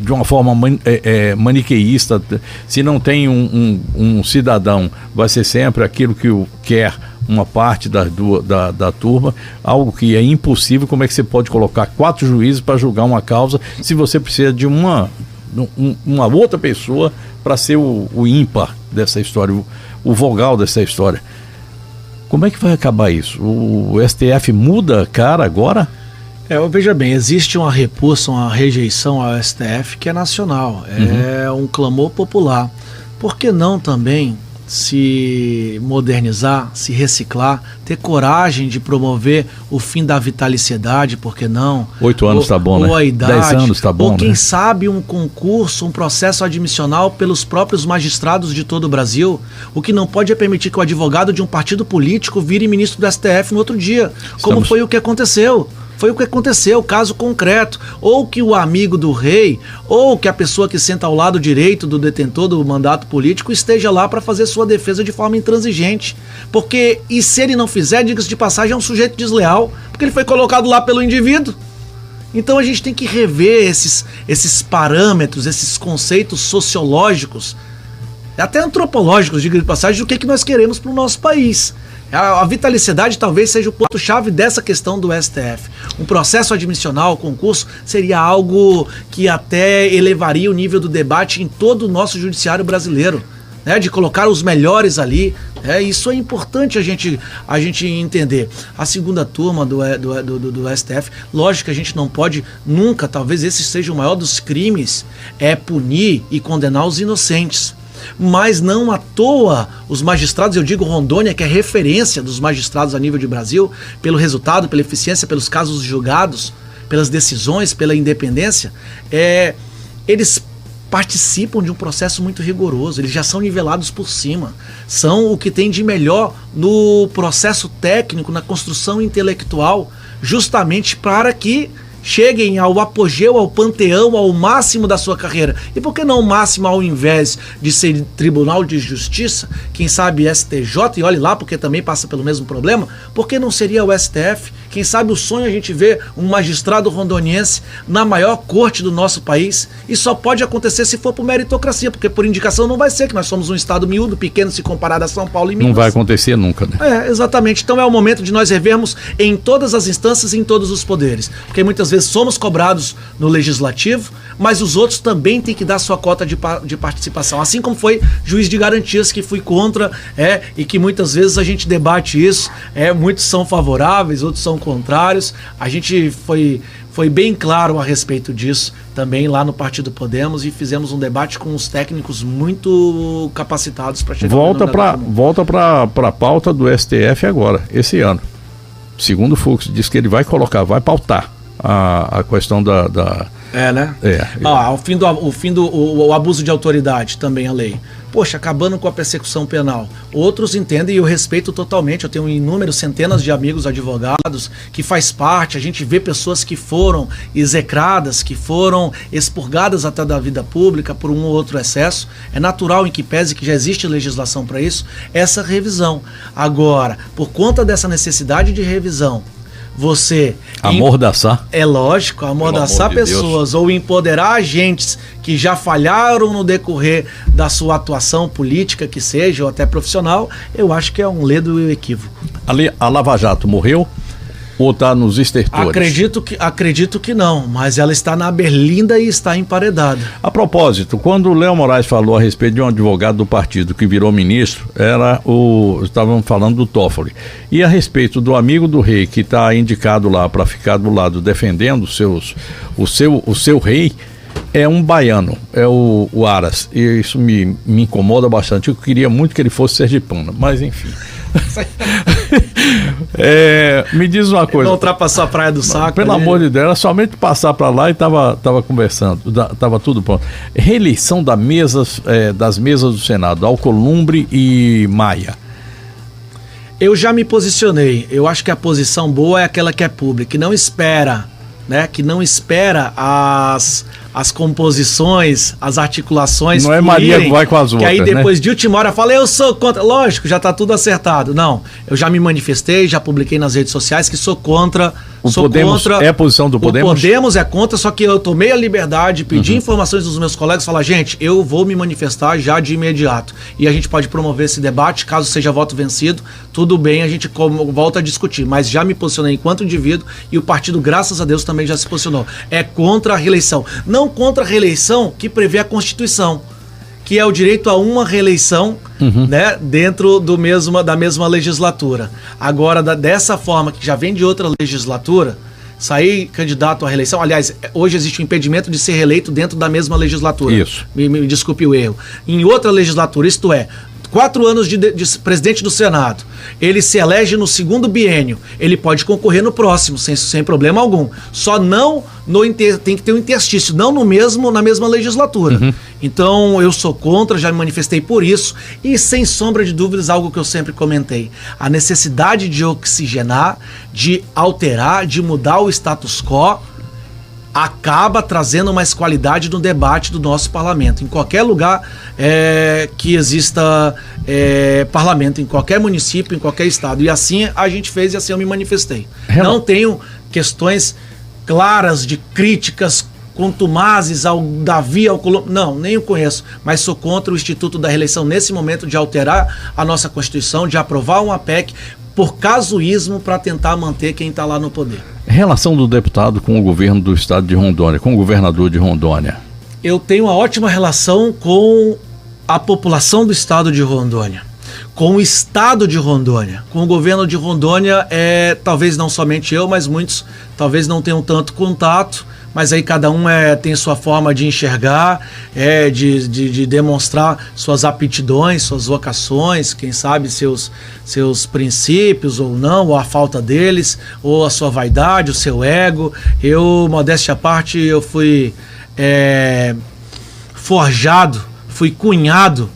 de uma forma maniqueísta. Se não tem um cidadão, vai ser sempre aquilo que quer uma parte da turma, algo que é impossível. Como é que você pode colocar 4 juízes para julgar uma causa se você precisa de uma outra pessoa para ser o ímpar dessa história, o vogal dessa história? Como é que vai acabar isso? O STF muda a cara agora? Veja bem, existe uma repulsa, uma rejeição ao STF que é nacional, é um clamor popular. Por que não também se modernizar, se reciclar, ter coragem de promover o fim da vitaliciedade, por que não? 8 anos está bom, né? Ou a idade, 10 anos está bom, ou quem né? sabe um concurso, um processo admissional pelos próprios magistrados de todo o Brasil. O que não pode é permitir que o advogado de um partido político vire ministro do STF no outro dia, como foi o que aconteceu. Foi o que aconteceu, caso concreto. Ou que o amigo do rei, ou que a pessoa que senta ao lado direito do detentor do mandato político esteja lá para fazer sua defesa de forma intransigente. Porque, e se ele não fizer, diga-se de passagem, é um sujeito desleal, porque ele foi colocado lá pelo indivíduo. Então a gente tem que rever esses parâmetros, esses conceitos sociológicos, até antropológicos, diga-se de passagem, do que nós queremos para o nosso país. A vitaliciedade talvez seja o ponto-chave dessa questão do STF. Um processo admissional, concurso, seria algo que até elevaria o nível do debate em todo o nosso judiciário brasileiro. né, de colocar os melhores ali. Isso é importante a gente entender. A segunda turma do STF, lógico que a gente não pode nunca, talvez esse seja o maior dos crimes, é punir e condenar os inocentes. Mas não à toa os magistrados, eu digo Rondônia, que é referência dos magistrados a nível de Brasil, pelo resultado, pela eficiência, pelos casos julgados, pelas decisões, pela independência, eles participam de um processo muito rigoroso, eles já são nivelados por cima, são o que tem de melhor no processo técnico, na construção intelectual, justamente para que cheguem ao apogeu, ao panteão, ao máximo da sua carreira. E por que não o máximo ao invés de ser Tribunal de Justiça, quem sabe STJ, e olhe lá porque também passa pelo mesmo problema, por que não seria o STF? Quem sabe o sonho a gente vê um magistrado rondoniense na maior corte do nosso país, e só pode acontecer se for por meritocracia, porque por indicação não vai ser, que nós somos um estado miúdo, pequeno se comparado a São Paulo e Minas. Não vai acontecer nunca, né? Exatamente. Então é o momento de nós revermos em todas as instâncias e em todos os poderes, porque muitas vezes somos cobrados no legislativo, mas os outros também têm que dar sua cota de participação, assim como foi juiz de garantias, que fui contra, e que muitas vezes a gente debate isso, muitos são favoráveis, outros são contrários. A gente foi bem claro a respeito disso também lá no Partido Podemos, e fizemos um debate com os técnicos muito capacitados para chegar Volta para a pauta do STF agora, esse ano. Segundo o Fux, diz que ele vai pautar a questão da... né? O abuso de autoridade também, a lei. Poxa, acabando com a persecução penal. Outros entendem, e eu respeito totalmente. Eu tenho inúmeros, centenas de amigos advogados que faz parte. A gente vê pessoas que foram execradas, que foram expurgadas até da vida pública por um ou outro excesso. É natural, em que pese que já existe legislação para isso, essa revisão. Agora, por conta dessa necessidade de revisão, você... Amordaçar. É lógico, amordaçar pessoas, ou empoderar agentes que já falharam no decorrer da sua atuação política, que seja, ou até profissional, eu acho que é um ledo equívoco. A Lava Jato morreu ou está nos estertores? Acredito que não, mas ela está na berlinda e está emparedada. A propósito, quando o Léo Moraes falou a respeito de um advogado do partido que virou ministro, estavam falando do Toffoli. E a respeito do amigo do rei, que está indicado lá para ficar do lado defendendo o seu rei, é um baiano, é o Aras. E isso me incomoda bastante. Eu queria muito que ele fosse sergipano, mas enfim. Me diz uma coisa. Não ultrapassou a Praia do Saco. Pelo amor de Deus, era somente passar para lá e tava conversando, tava tudo pronto. Reeleição das mesas do Senado, Alcolumbre e Maia. Eu já me posicionei. Eu acho que a posição boa é aquela que é pública, que não espera, né? Que não espera as composições, as articulações. Não é Maria que vai com as outras, que aí depois, né, de última hora fala, eu sou contra. Lógico, já está tudo acertado. Não, eu já me manifestei, já publiquei nas redes sociais que sou contra. É a posição do Podemos? O Podemos é contra, só que eu tomei a liberdade, pedi informações dos meus colegas, falar, gente, eu vou me manifestar já de imediato. E a gente pode promover esse debate, caso seja voto vencido, tudo bem, a gente volta a discutir. Mas já me posicionei enquanto indivíduo, e o partido, graças a Deus, também já se posicionou. É contra a reeleição. Não contra a reeleição que prevê a Constituição, que é o direito a uma reeleição, né, dentro da mesma legislatura. Agora, dessa forma, que já vem de outra legislatura, sair candidato à reeleição, aliás, hoje existe um impedimento de ser reeleito dentro da mesma legislatura. Isso. Me desculpe o erro. Em outra legislatura, isto é, 4 anos de presidente do Senado, ele se elege no segundo biênio, ele pode concorrer no próximo, sem problema algum. Só não tem que ter um interstício, não na mesma legislatura. Então eu sou contra, já me manifestei por isso, e sem sombra de dúvidas, algo que eu sempre comentei, a necessidade de oxigenar, de alterar, de mudar o status quo, acaba trazendo mais qualidade no debate do nosso parlamento. Em qualquer lugar que exista parlamento, em qualquer município, em qualquer estado. E assim a gente fez, e assim eu me manifestei. Não tenho questões claras de críticas contumazes ao Davi, ao Colombo. Não, nem o conheço. Mas sou contra o Instituto da Reeleição nesse momento, de alterar a nossa Constituição, de aprovar uma PEC por casuísmo para tentar manter quem está lá no poder. Relação do deputado com o governo do estado de Rondônia, com o governador de Rondônia? Eu tenho uma ótima relação com a população do estado de Rondônia, com o estado de Rondônia, com o governo de Rondônia, talvez não somente eu, mas muitos talvez não tenham tanto contato, mas aí cada um tem sua forma de enxergar, de demonstrar suas aptidões, suas vocações, quem sabe seus princípios ou não, ou a falta deles, ou a sua vaidade, o seu ego. Eu, modéstia à parte, eu fui forjado, fui cunhado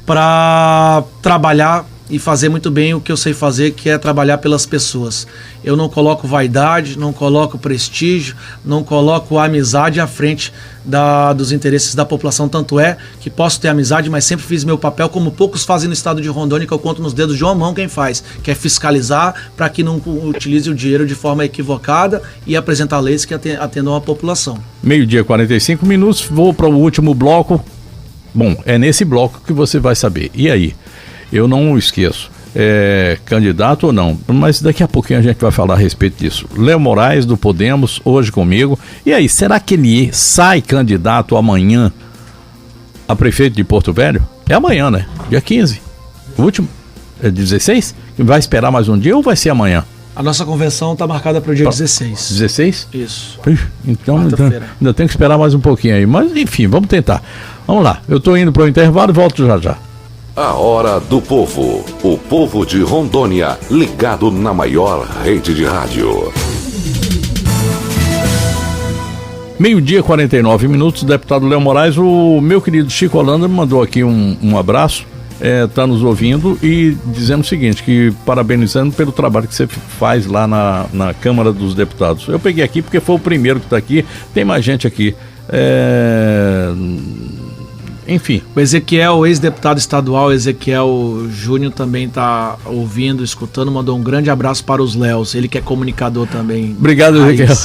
para trabalhar e fazer muito bem o que eu sei fazer, que é trabalhar pelas pessoas. Eu não coloco vaidade, não coloco prestígio, não coloco a amizade à frente dos interesses da população. Tanto é que posso ter amizade, mas sempre fiz meu papel, como poucos fazem no estado de Rondônia, que eu conto nos dedos de uma mão quem faz, que é fiscalizar para que não utilize o dinheiro de forma equivocada e apresentar leis que atendam a população. 12h45, vou para o último bloco. Bom, é nesse bloco que você vai saber. E aí? Eu não esqueço, candidato ou não, mas daqui a pouquinho a gente vai falar a respeito disso. Léo Moraes, do Podemos, hoje comigo. E aí, será que ele sai candidato amanhã a prefeito de Porto Velho? É amanhã, né? Dia 15. O último? É 16? Vai esperar mais um dia ou vai ser amanhã? A nossa convenção está marcada para o dia 16. 16? Isso. Então ainda tem que esperar mais um pouquinho aí. Mas enfim, vamos tentar. Vamos lá, eu estou indo para o intervalo e volto já já. A Hora do Povo. O povo de Rondônia, ligado na maior rede de rádio. 12h49, deputado Léo Moraes. O meu querido Chico Holanda me mandou aqui um abraço, tá nos ouvindo e dizendo o seguinte, que parabenizando pelo trabalho que você faz lá na Câmara dos Deputados. Eu peguei aqui porque foi o primeiro que está aqui, tem mais gente aqui. Enfim. O Ezequiel, o ex-deputado estadual Ezequiel Júnior, também está ouvindo, escutando, mandou um grande abraço para os Léos, ele que é comunicador também. Obrigado, Ezequiel.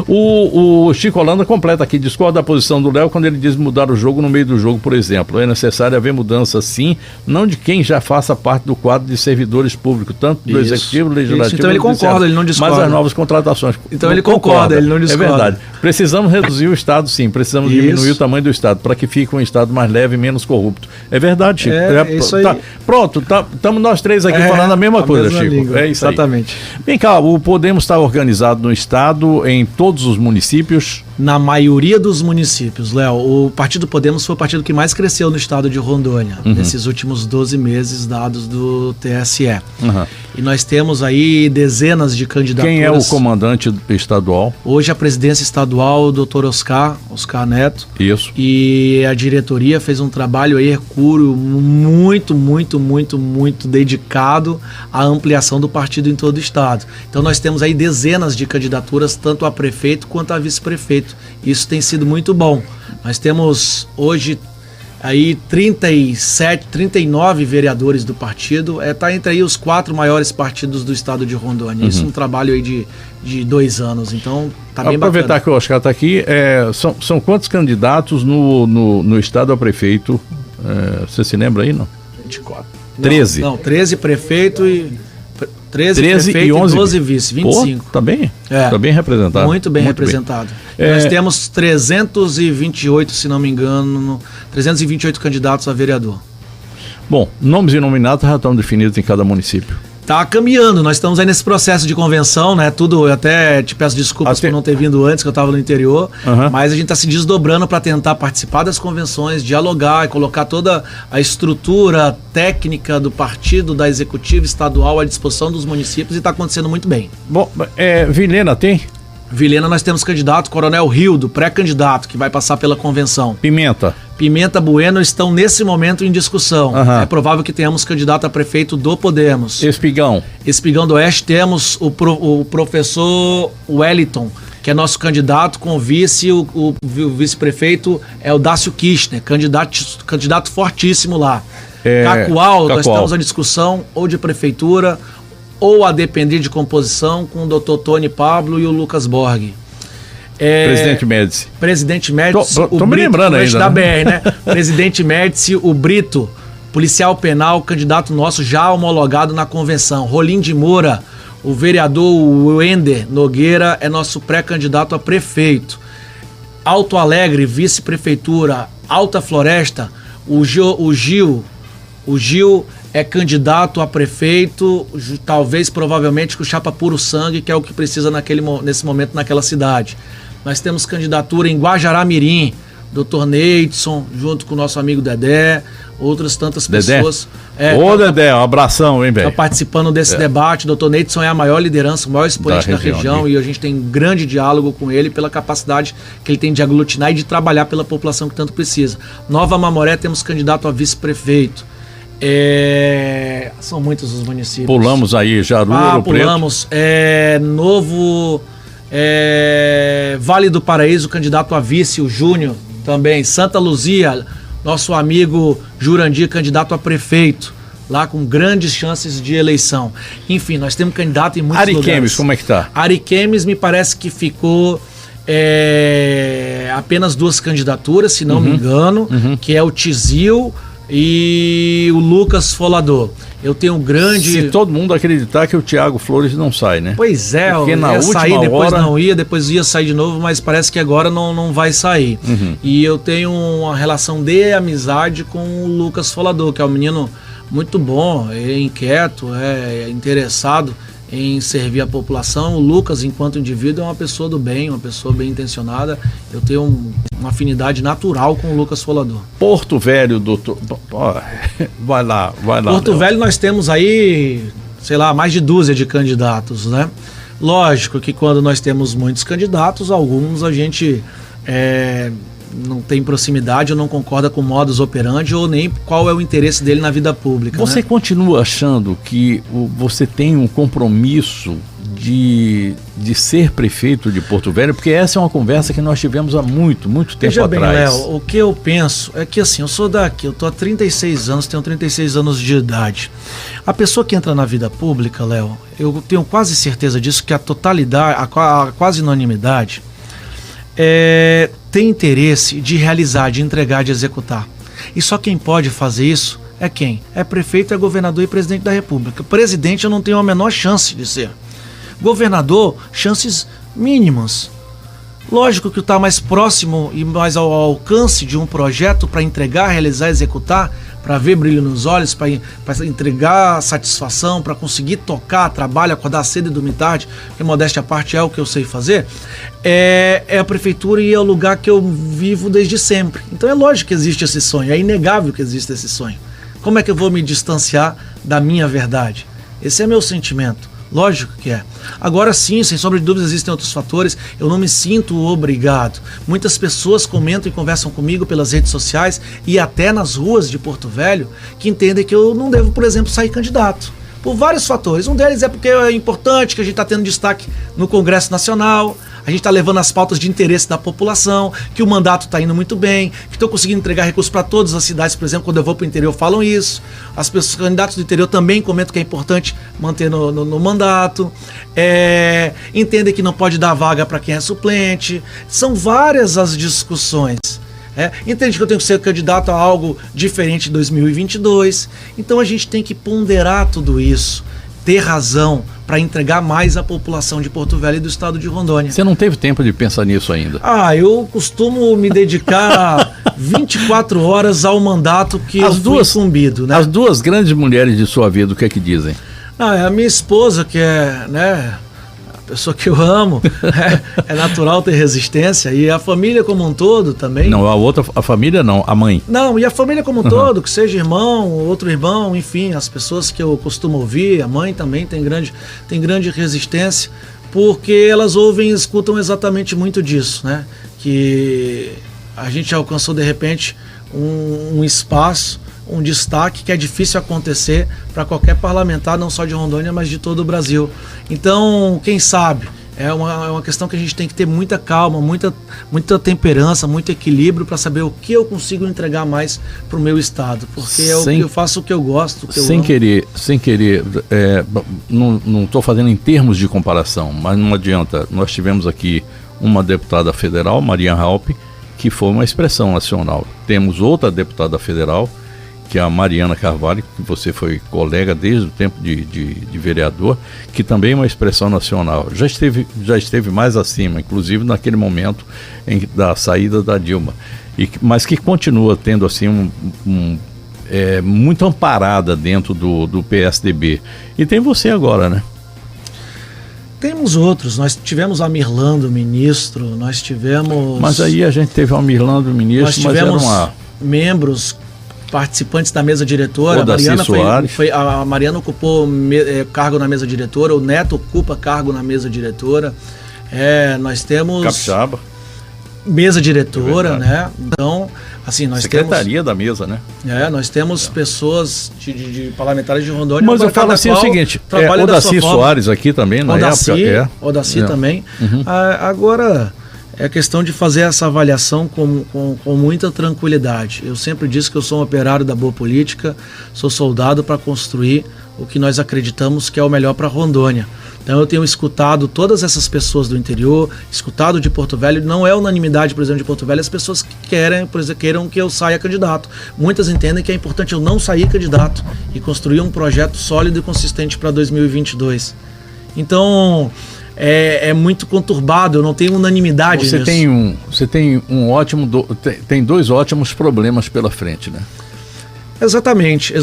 O Chico Holanda completa aqui, discorda da posição do Léo quando ele diz mudar o jogo no meio do jogo, por exemplo. É necessário haver mudança, sim, não de quem já faça parte do quadro de servidores públicos, tanto do Executivo, Legislativo... Então ele concorda, ele não discorda. Mas as novas contratações... Então ele concorda, ele não discorda. É verdade. Precisamos reduzir o Estado, sim, precisamos diminuir o tamanho do Estado, para que fique um Estado mais leve e menos corrupto. É verdade, Chico. Isso aí. Pronto, estamos nós três aqui falando a mesma coisa, Chico. Língua, é isso exatamente. Aí. Vem cá, o Podemos está organizado no Estado, em todos os municípios? Na maioria dos municípios, Léo. O Partido Podemos foi o partido que mais cresceu no estado de Rondônia, nesses últimos 12 meses, dados do TSE. E nós temos aí dezenas de candidaturas. Quem é o comandante estadual? Hoje a presidência estadual, o doutor Oscar Neto. Isso. E a diretoria fez um trabalho aí hercúleo, muito dedicado à ampliação do partido em todo o estado. Então nós temos aí dezenas de candidaturas, tanto a prefeito quanto a vice-prefeito. Isso tem sido muito bom. Nós temos hoje aí 39 vereadores do partido, está entre aí os 4 maiores partidos do estado de Rondônia. Isso é um trabalho aí de 2 anos, então tá bem bacana. Aproveitar que o Oscar está aqui, são quantos candidatos no estado a prefeito? Você se lembra aí, não? 24. 13? Não, 13 prefeito e... 13 prefeito e 12 vice, 25. Pô, tá bem? Tá bem representado. Muito bem representado. Nós temos 328, se não me engano, 328 candidatos a vereador. Bom, nomes e nominados já estão definidos em cada município. Tá caminhando, nós estamos aí nesse processo de convenção, né? Tudo, eu até te peço desculpas por não ter vindo antes, que eu estava no interior, mas a gente está se desdobrando para tentar participar das convenções, dialogar e colocar toda a estrutura técnica do partido, da executiva estadual à disposição dos municípios, e está acontecendo muito bem. Bom, Vilhena tem? Vilhena nós temos candidato, Coronel Rildo, pré-candidato, que vai passar pela convenção. Pimenta Bueno estão nesse momento em discussão. É provável que tenhamos candidato a prefeito do Podemos. Espigão do Oeste temos o professor Wellington, que é nosso candidato, com vice, o vice-prefeito é o Dácio Kirchner, candidato fortíssimo lá. Cacoal, nós estamos em discussão ou de prefeitura ou a depender de composição com o Dr. Tony Pablo e o Lucas Borg. Presidente Médici. Tô me lembrando ainda. Da BR, né? Presidente Médici, o Brito, policial penal, candidato nosso já homologado na convenção. Rolim de Moura, o vereador Wender Nogueira é nosso pré-candidato a prefeito. Alto Alegre, vice-prefeitura, Alta Floresta, o Gil é candidato a prefeito, talvez, provavelmente, com chapa puro sangue, que é o que precisa nesse momento naquela cidade. Nós temos candidatura em Guajará-Mirim, Dr. Neidson, junto com o nosso amigo Dedé, outras tantas pessoas. Dedé, um abração, hein, velho? Está participando desse debate. Dr. Neidson é a maior liderança, o maior expoente da região, e a gente tem um grande diálogo com ele pela capacidade que ele tem de aglutinar e de trabalhar pela população que tanto precisa. Nova Mamoré, temos candidato a vice-prefeito. São muitos os municípios. Pulamos aí, Jaru, pulamos. Vale do Paraíso, candidato a vice, o Júnior também. Santa Luzia, nosso amigo Jurandir, candidato a prefeito, lá com grandes chances de eleição. Enfim, nós temos candidato em muitos lugares. Ariquemes, como é que tá? Ariquemes, me parece que ficou apenas 2 candidaturas, se não me engano, que é o Tizil e o Lucas Folador. Eu tenho um grande... Se todo mundo acreditar que o Thiago Flores não sai, né? Pois é, porque na ia última sair, depois hora... não ia, depois ia sair de novo, mas parece que agora não vai sair. E eu tenho uma relação de amizade com o Lucas Folador, que é um menino muito bom, é inquieto, é interessado em servir a população. O Lucas, enquanto indivíduo, é uma pessoa do bem, uma pessoa bem intencionada. Eu tenho uma afinidade natural com o Lucas Folador. Porto Velho, doutor... Vai lá. Porto Velho, nós temos aí, sei lá, mais de 12 de candidatos, né? Lógico que quando nós temos muitos candidatos, alguns a gente não tem proximidade ou não concorda com o modus operandi ou nem qual é o interesse dele na vida pública. Você continua achando que você tem um compromisso de ser prefeito de Porto Velho? Porque essa é uma conversa que nós tivemos há muito tempo atrás. Léo, o que eu penso é que assim, eu sou daqui, eu tô há 36 anos, tenho 36 anos de idade. A pessoa que entra na vida pública, Léo, eu tenho quase certeza disso, que a totalidade, a quase unanimidade, tem interesse de realizar, de entregar, de executar. E só quem pode fazer isso é quem? É prefeito, é governador e presidente da República. Presidente eu não tenho a menor chance de ser. Governador, chances mínimas. Lógico que está mais próximo e mais ao alcance de um projeto para entregar, realizar, executar, para ver brilho nos olhos, para entregar satisfação, para conseguir tocar, trabalho, acordar cedo e dormir tarde, que modéstia à parte é o que eu sei fazer, é a prefeitura e é o lugar que eu vivo desde sempre. Então é lógico que existe esse sonho, é inegável que existe esse sonho. Como é que eu vou me distanciar da minha verdade? Esse é meu sentimento. Lógico que é. Agora sim, sem sombra de dúvidas, existem outros fatores. Eu não me sinto obrigado. Muitas pessoas comentam e conversam comigo pelas redes sociais e até nas ruas de Porto Velho que entendem que eu não devo, por exemplo, sair candidato. Por vários fatores. Um deles é porque é importante que a gente está tendo destaque no Congresso Nacional, a gente está levando as pautas de interesse da população, que o mandato está indo muito bem, que estou conseguindo entregar recursos para todas as cidades, por exemplo, quando eu vou para o interior falam isso. As pessoas, candidatos do interior também comentam que é importante manter no mandato, entendem que não pode dar vaga para quem é suplente. São várias as discussões. Entende que eu tenho que ser candidato a algo diferente em 2022. Então a gente tem que ponderar tudo isso, ter razão para entregar mais à população de Porto Velho e do estado de Rondônia. Você não teve tempo de pensar nisso ainda? Eu costumo me dedicar 24 horas ao mandato que eu fui incumbido, né? As duas grandes mulheres de sua vida, o que é que dizem? É a minha esposa, que é, a pessoa que eu amo, é natural ter resistência, e a família como um todo também. Não, a família não, a mãe. Não, e a família como um todo, que seja irmão, outro irmão, enfim, as pessoas que eu costumo ouvir, a mãe também tem grande resistência, porque elas ouvem e escutam exatamente muito disso, né? Que a gente alcançou de repente um espaço, um destaque que é difícil acontecer para qualquer parlamentar, não só de Rondônia, mas de todo o Brasil. Então, quem sabe, é uma questão que a gente tem que ter muita calma, muita temperança, muito equilíbrio para saber o que eu consigo entregar mais para o meu estado, porque é o que eu faço, o que eu gosto, o que eu amo. Sem querer, não estou fazendo em termos de comparação, mas não adianta. Nós tivemos aqui uma deputada federal, Maria Halpe, que foi uma expressão nacional. Temos outra deputada federal, que é a Mariana Carvalho, que você foi colega desde o tempo de vereador, que também é uma expressão nacional. Já esteve mais acima, inclusive naquele momento da saída da Dilma. mas que continua tendo assim muito amparada dentro do PSDB. E tem você agora, né? Temos outros, nós tivemos a Mirlando, ministro, nós tivemos... Mas aí a gente teve a Mirlando, ministro, nós tivemos mas era membros, participantes da mesa diretora. A Mariana ocupou cargo na mesa diretora, o Neto ocupa cargo na mesa diretora. Nós temos... Capixaba. Mesa diretora, né? Então, assim, nós Secretaria da mesa, né? Nós temos pessoas de parlamentares de Rondônia. Mas eu falo assim o seguinte, o Daci Soares aqui também, na época. O Daci também. Uhum. Agora, é questão de fazer essa avaliação com muita tranquilidade. Eu sempre disse que eu sou um operário da boa política, sou soldado para construir o que nós acreditamos que é o melhor para Rondônia. Então eu tenho escutado todas essas pessoas do interior, escutado de Porto Velho, não é unanimidade, por exemplo, de Porto Velho, as pessoas que queiram que eu saia candidato. Muitas entendem que é importante eu não sair candidato e construir um projeto sólido e consistente para 2022. Então, é muito conturbado, eu não tenho unanimidade nisso. Você tem dois ótimos problemas pela frente, né? Exatamente.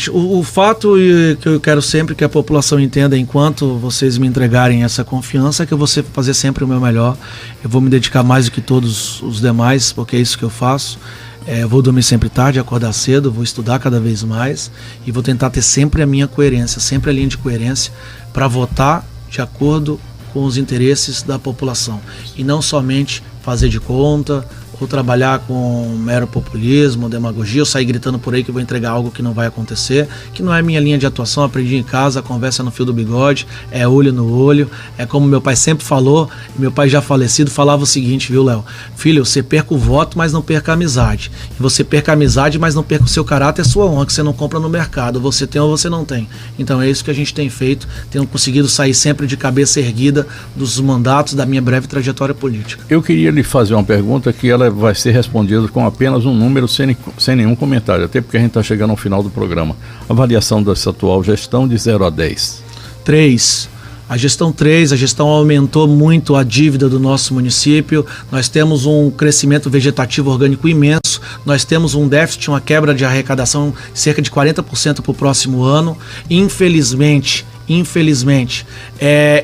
O fato que eu quero sempre que a população entenda, enquanto vocês me entregarem essa confiança, é que eu vou fazer sempre o meu melhor. Eu vou me dedicar mais do que todos os demais, porque é isso que eu faço. Eu vou dormir sempre tarde, acordar cedo, vou estudar cada vez mais e vou tentar ter sempre a minha coerência, sempre a linha de coerência para votar de acordo com os interesses da população e não somente fazer de conta ou trabalhar com mero populismo, demagogia, ou sair gritando por aí que vou entregar algo que não vai acontecer, que não é minha linha de atuação. Aprendi em casa, a conversa no fio do bigode, é olho no olho, é como meu pai sempre falou, meu pai já falecido falava o seguinte, viu, Léo? Filho, você perca o voto, mas não perca a amizade. E você perca a amizade, mas não perca o seu caráter e a sua honra, que você não compra no mercado, você tem ou você não tem. Então é isso que a gente tem feito, tenho conseguido sair sempre de cabeça erguida dos mandatos da minha breve trajetória política. Eu queria lhe fazer uma pergunta que ela vai ser respondida com apenas um número sem nenhum comentário, até porque a gente está chegando ao final do programa. Avaliação dessa atual gestão de 0 a 10. 3. A gestão aumentou muito a dívida do nosso município, nós temos um crescimento vegetativo orgânico imenso, nós temos um déficit, uma quebra de arrecadação de cerca de 40% para o próximo ano. Infelizmente,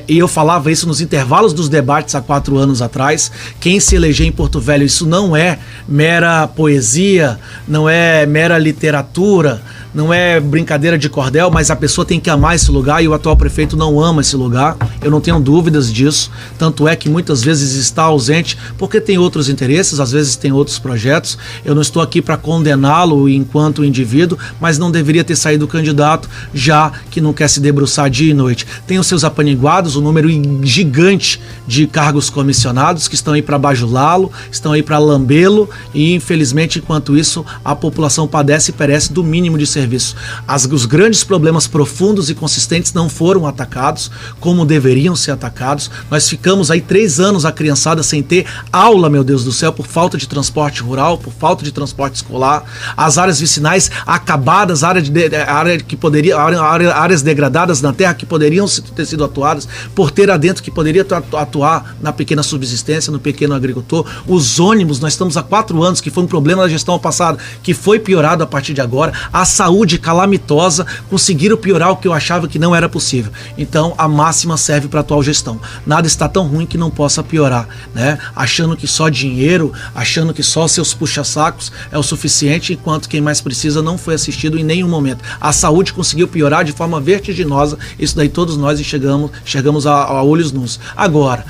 e eu falava isso nos intervalos dos debates há 4 anos atrás, quem se eleger em Porto Velho, isso não é mera poesia, não é mera literatura, não é brincadeira de cordel, mas a pessoa tem que amar esse lugar e o atual prefeito não ama esse lugar, eu não tenho dúvidas disso, tanto é que muitas vezes está ausente porque tem outros interesses, às vezes tem outros projetos. Eu não estou aqui para condená-lo enquanto indivíduo, mas não deveria ter saído candidato, já que não quer se debruçar dia e noite. Tem os seus apaniguados, um número gigante de cargos comissionados que estão aí para bajulá-lo, estão aí para lambê-lo e infelizmente enquanto isso a população padece e perece do mínimo de serviço. Os grandes problemas profundos e consistentes não foram atacados como deveriam ser atacados. Nós ficamos aí 3 anos a criançada sem ter aula, meu Deus do céu, por falta de transporte rural, por falta de transporte escolar, as áreas vicinais acabadas, áreas degradadas na terra que poderiam ter sido atuadas, porteira dentro que poderia atuar na pequena subsistência, no pequeno agricultor. Os ônibus, nós estamos há 4 anos, que foi um problema da gestão passada, que foi piorado a partir de agora. A saúde calamitosa, conseguiram piorar o que eu achava que não era possível. Então a máxima serve para a atual gestão. Nada está tão ruim que não possa piorar, né? Achando que só dinheiro, achando que só seus puxa-sacos é o suficiente, enquanto quem mais precisa não foi assistido em nenhum momento. A saúde conseguiu piorar de forma vertiginosa, isso daí todos nós enxergamos a olhos nus. Agora,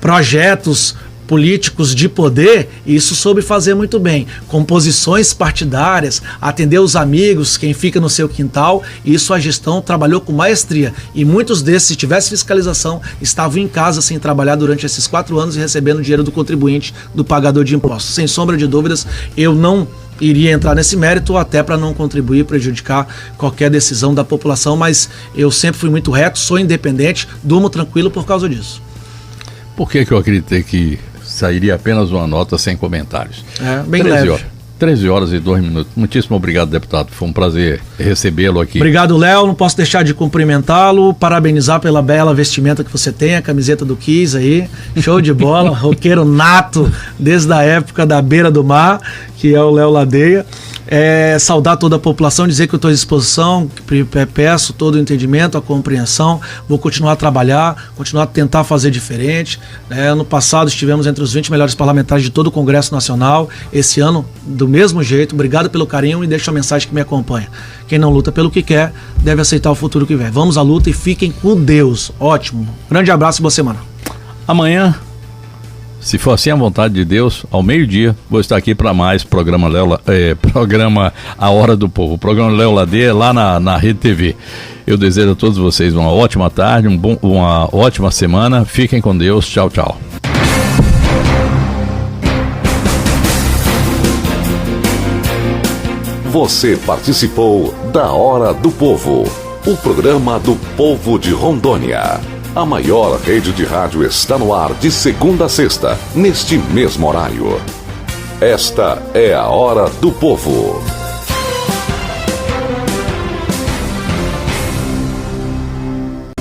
projetos políticos de poder, isso soube fazer muito bem. Composições partidárias, atender os amigos, quem fica no seu quintal, isso a gestão trabalhou com maestria. E muitos desses, se tivesse fiscalização, estavam em casa sem trabalhar durante esses 4 anos e recebendo dinheiro do contribuinte, do pagador de impostos. Sem sombra de dúvidas, eu não iria entrar nesse mérito, até para não contribuir, prejudicar qualquer decisão da população, mas eu sempre fui muito reto, sou independente, durmo tranquilo por causa disso. Por que eu acreditei que sairia apenas uma nota sem comentários? Bem leve. 13 horas e 2 minutos. Muitíssimo obrigado, deputado. Foi um prazer recebê-lo aqui. Obrigado, Léo. Não posso deixar de cumprimentá-lo, parabenizar pela bela vestimenta que você tem, a camiseta do Kiss aí. Show de bola, roqueiro nato desde a época da beira do mar, que é o Léo Ladeia. Saudar toda a população, dizer que eu estou à disposição, peço todo o entendimento, a compreensão, vou continuar a trabalhar, continuar a tentar fazer diferente. Ano passado estivemos entre os 20 melhores parlamentares de todo o Congresso Nacional, esse ano do mesmo jeito. Obrigado pelo carinho e deixo a mensagem que me acompanha. Quem não luta pelo que quer, deve aceitar o futuro que vem. Vamos à luta e fiquem com Deus. Ótimo. Grande abraço e boa semana. Amanhã, se for assim a vontade de Deus, ao meio-dia, vou estar aqui para mais programa A Hora do Povo, o programa Léo Ladeia lá na Rede TV. Eu desejo a todos vocês uma ótima tarde, uma ótima semana. Fiquem com Deus. Tchau, tchau. Você participou da Hora do Povo, o programa do povo de Rondônia. A maior rede de rádio está no ar de segunda a sexta, neste mesmo horário. Esta é a Hora do Povo.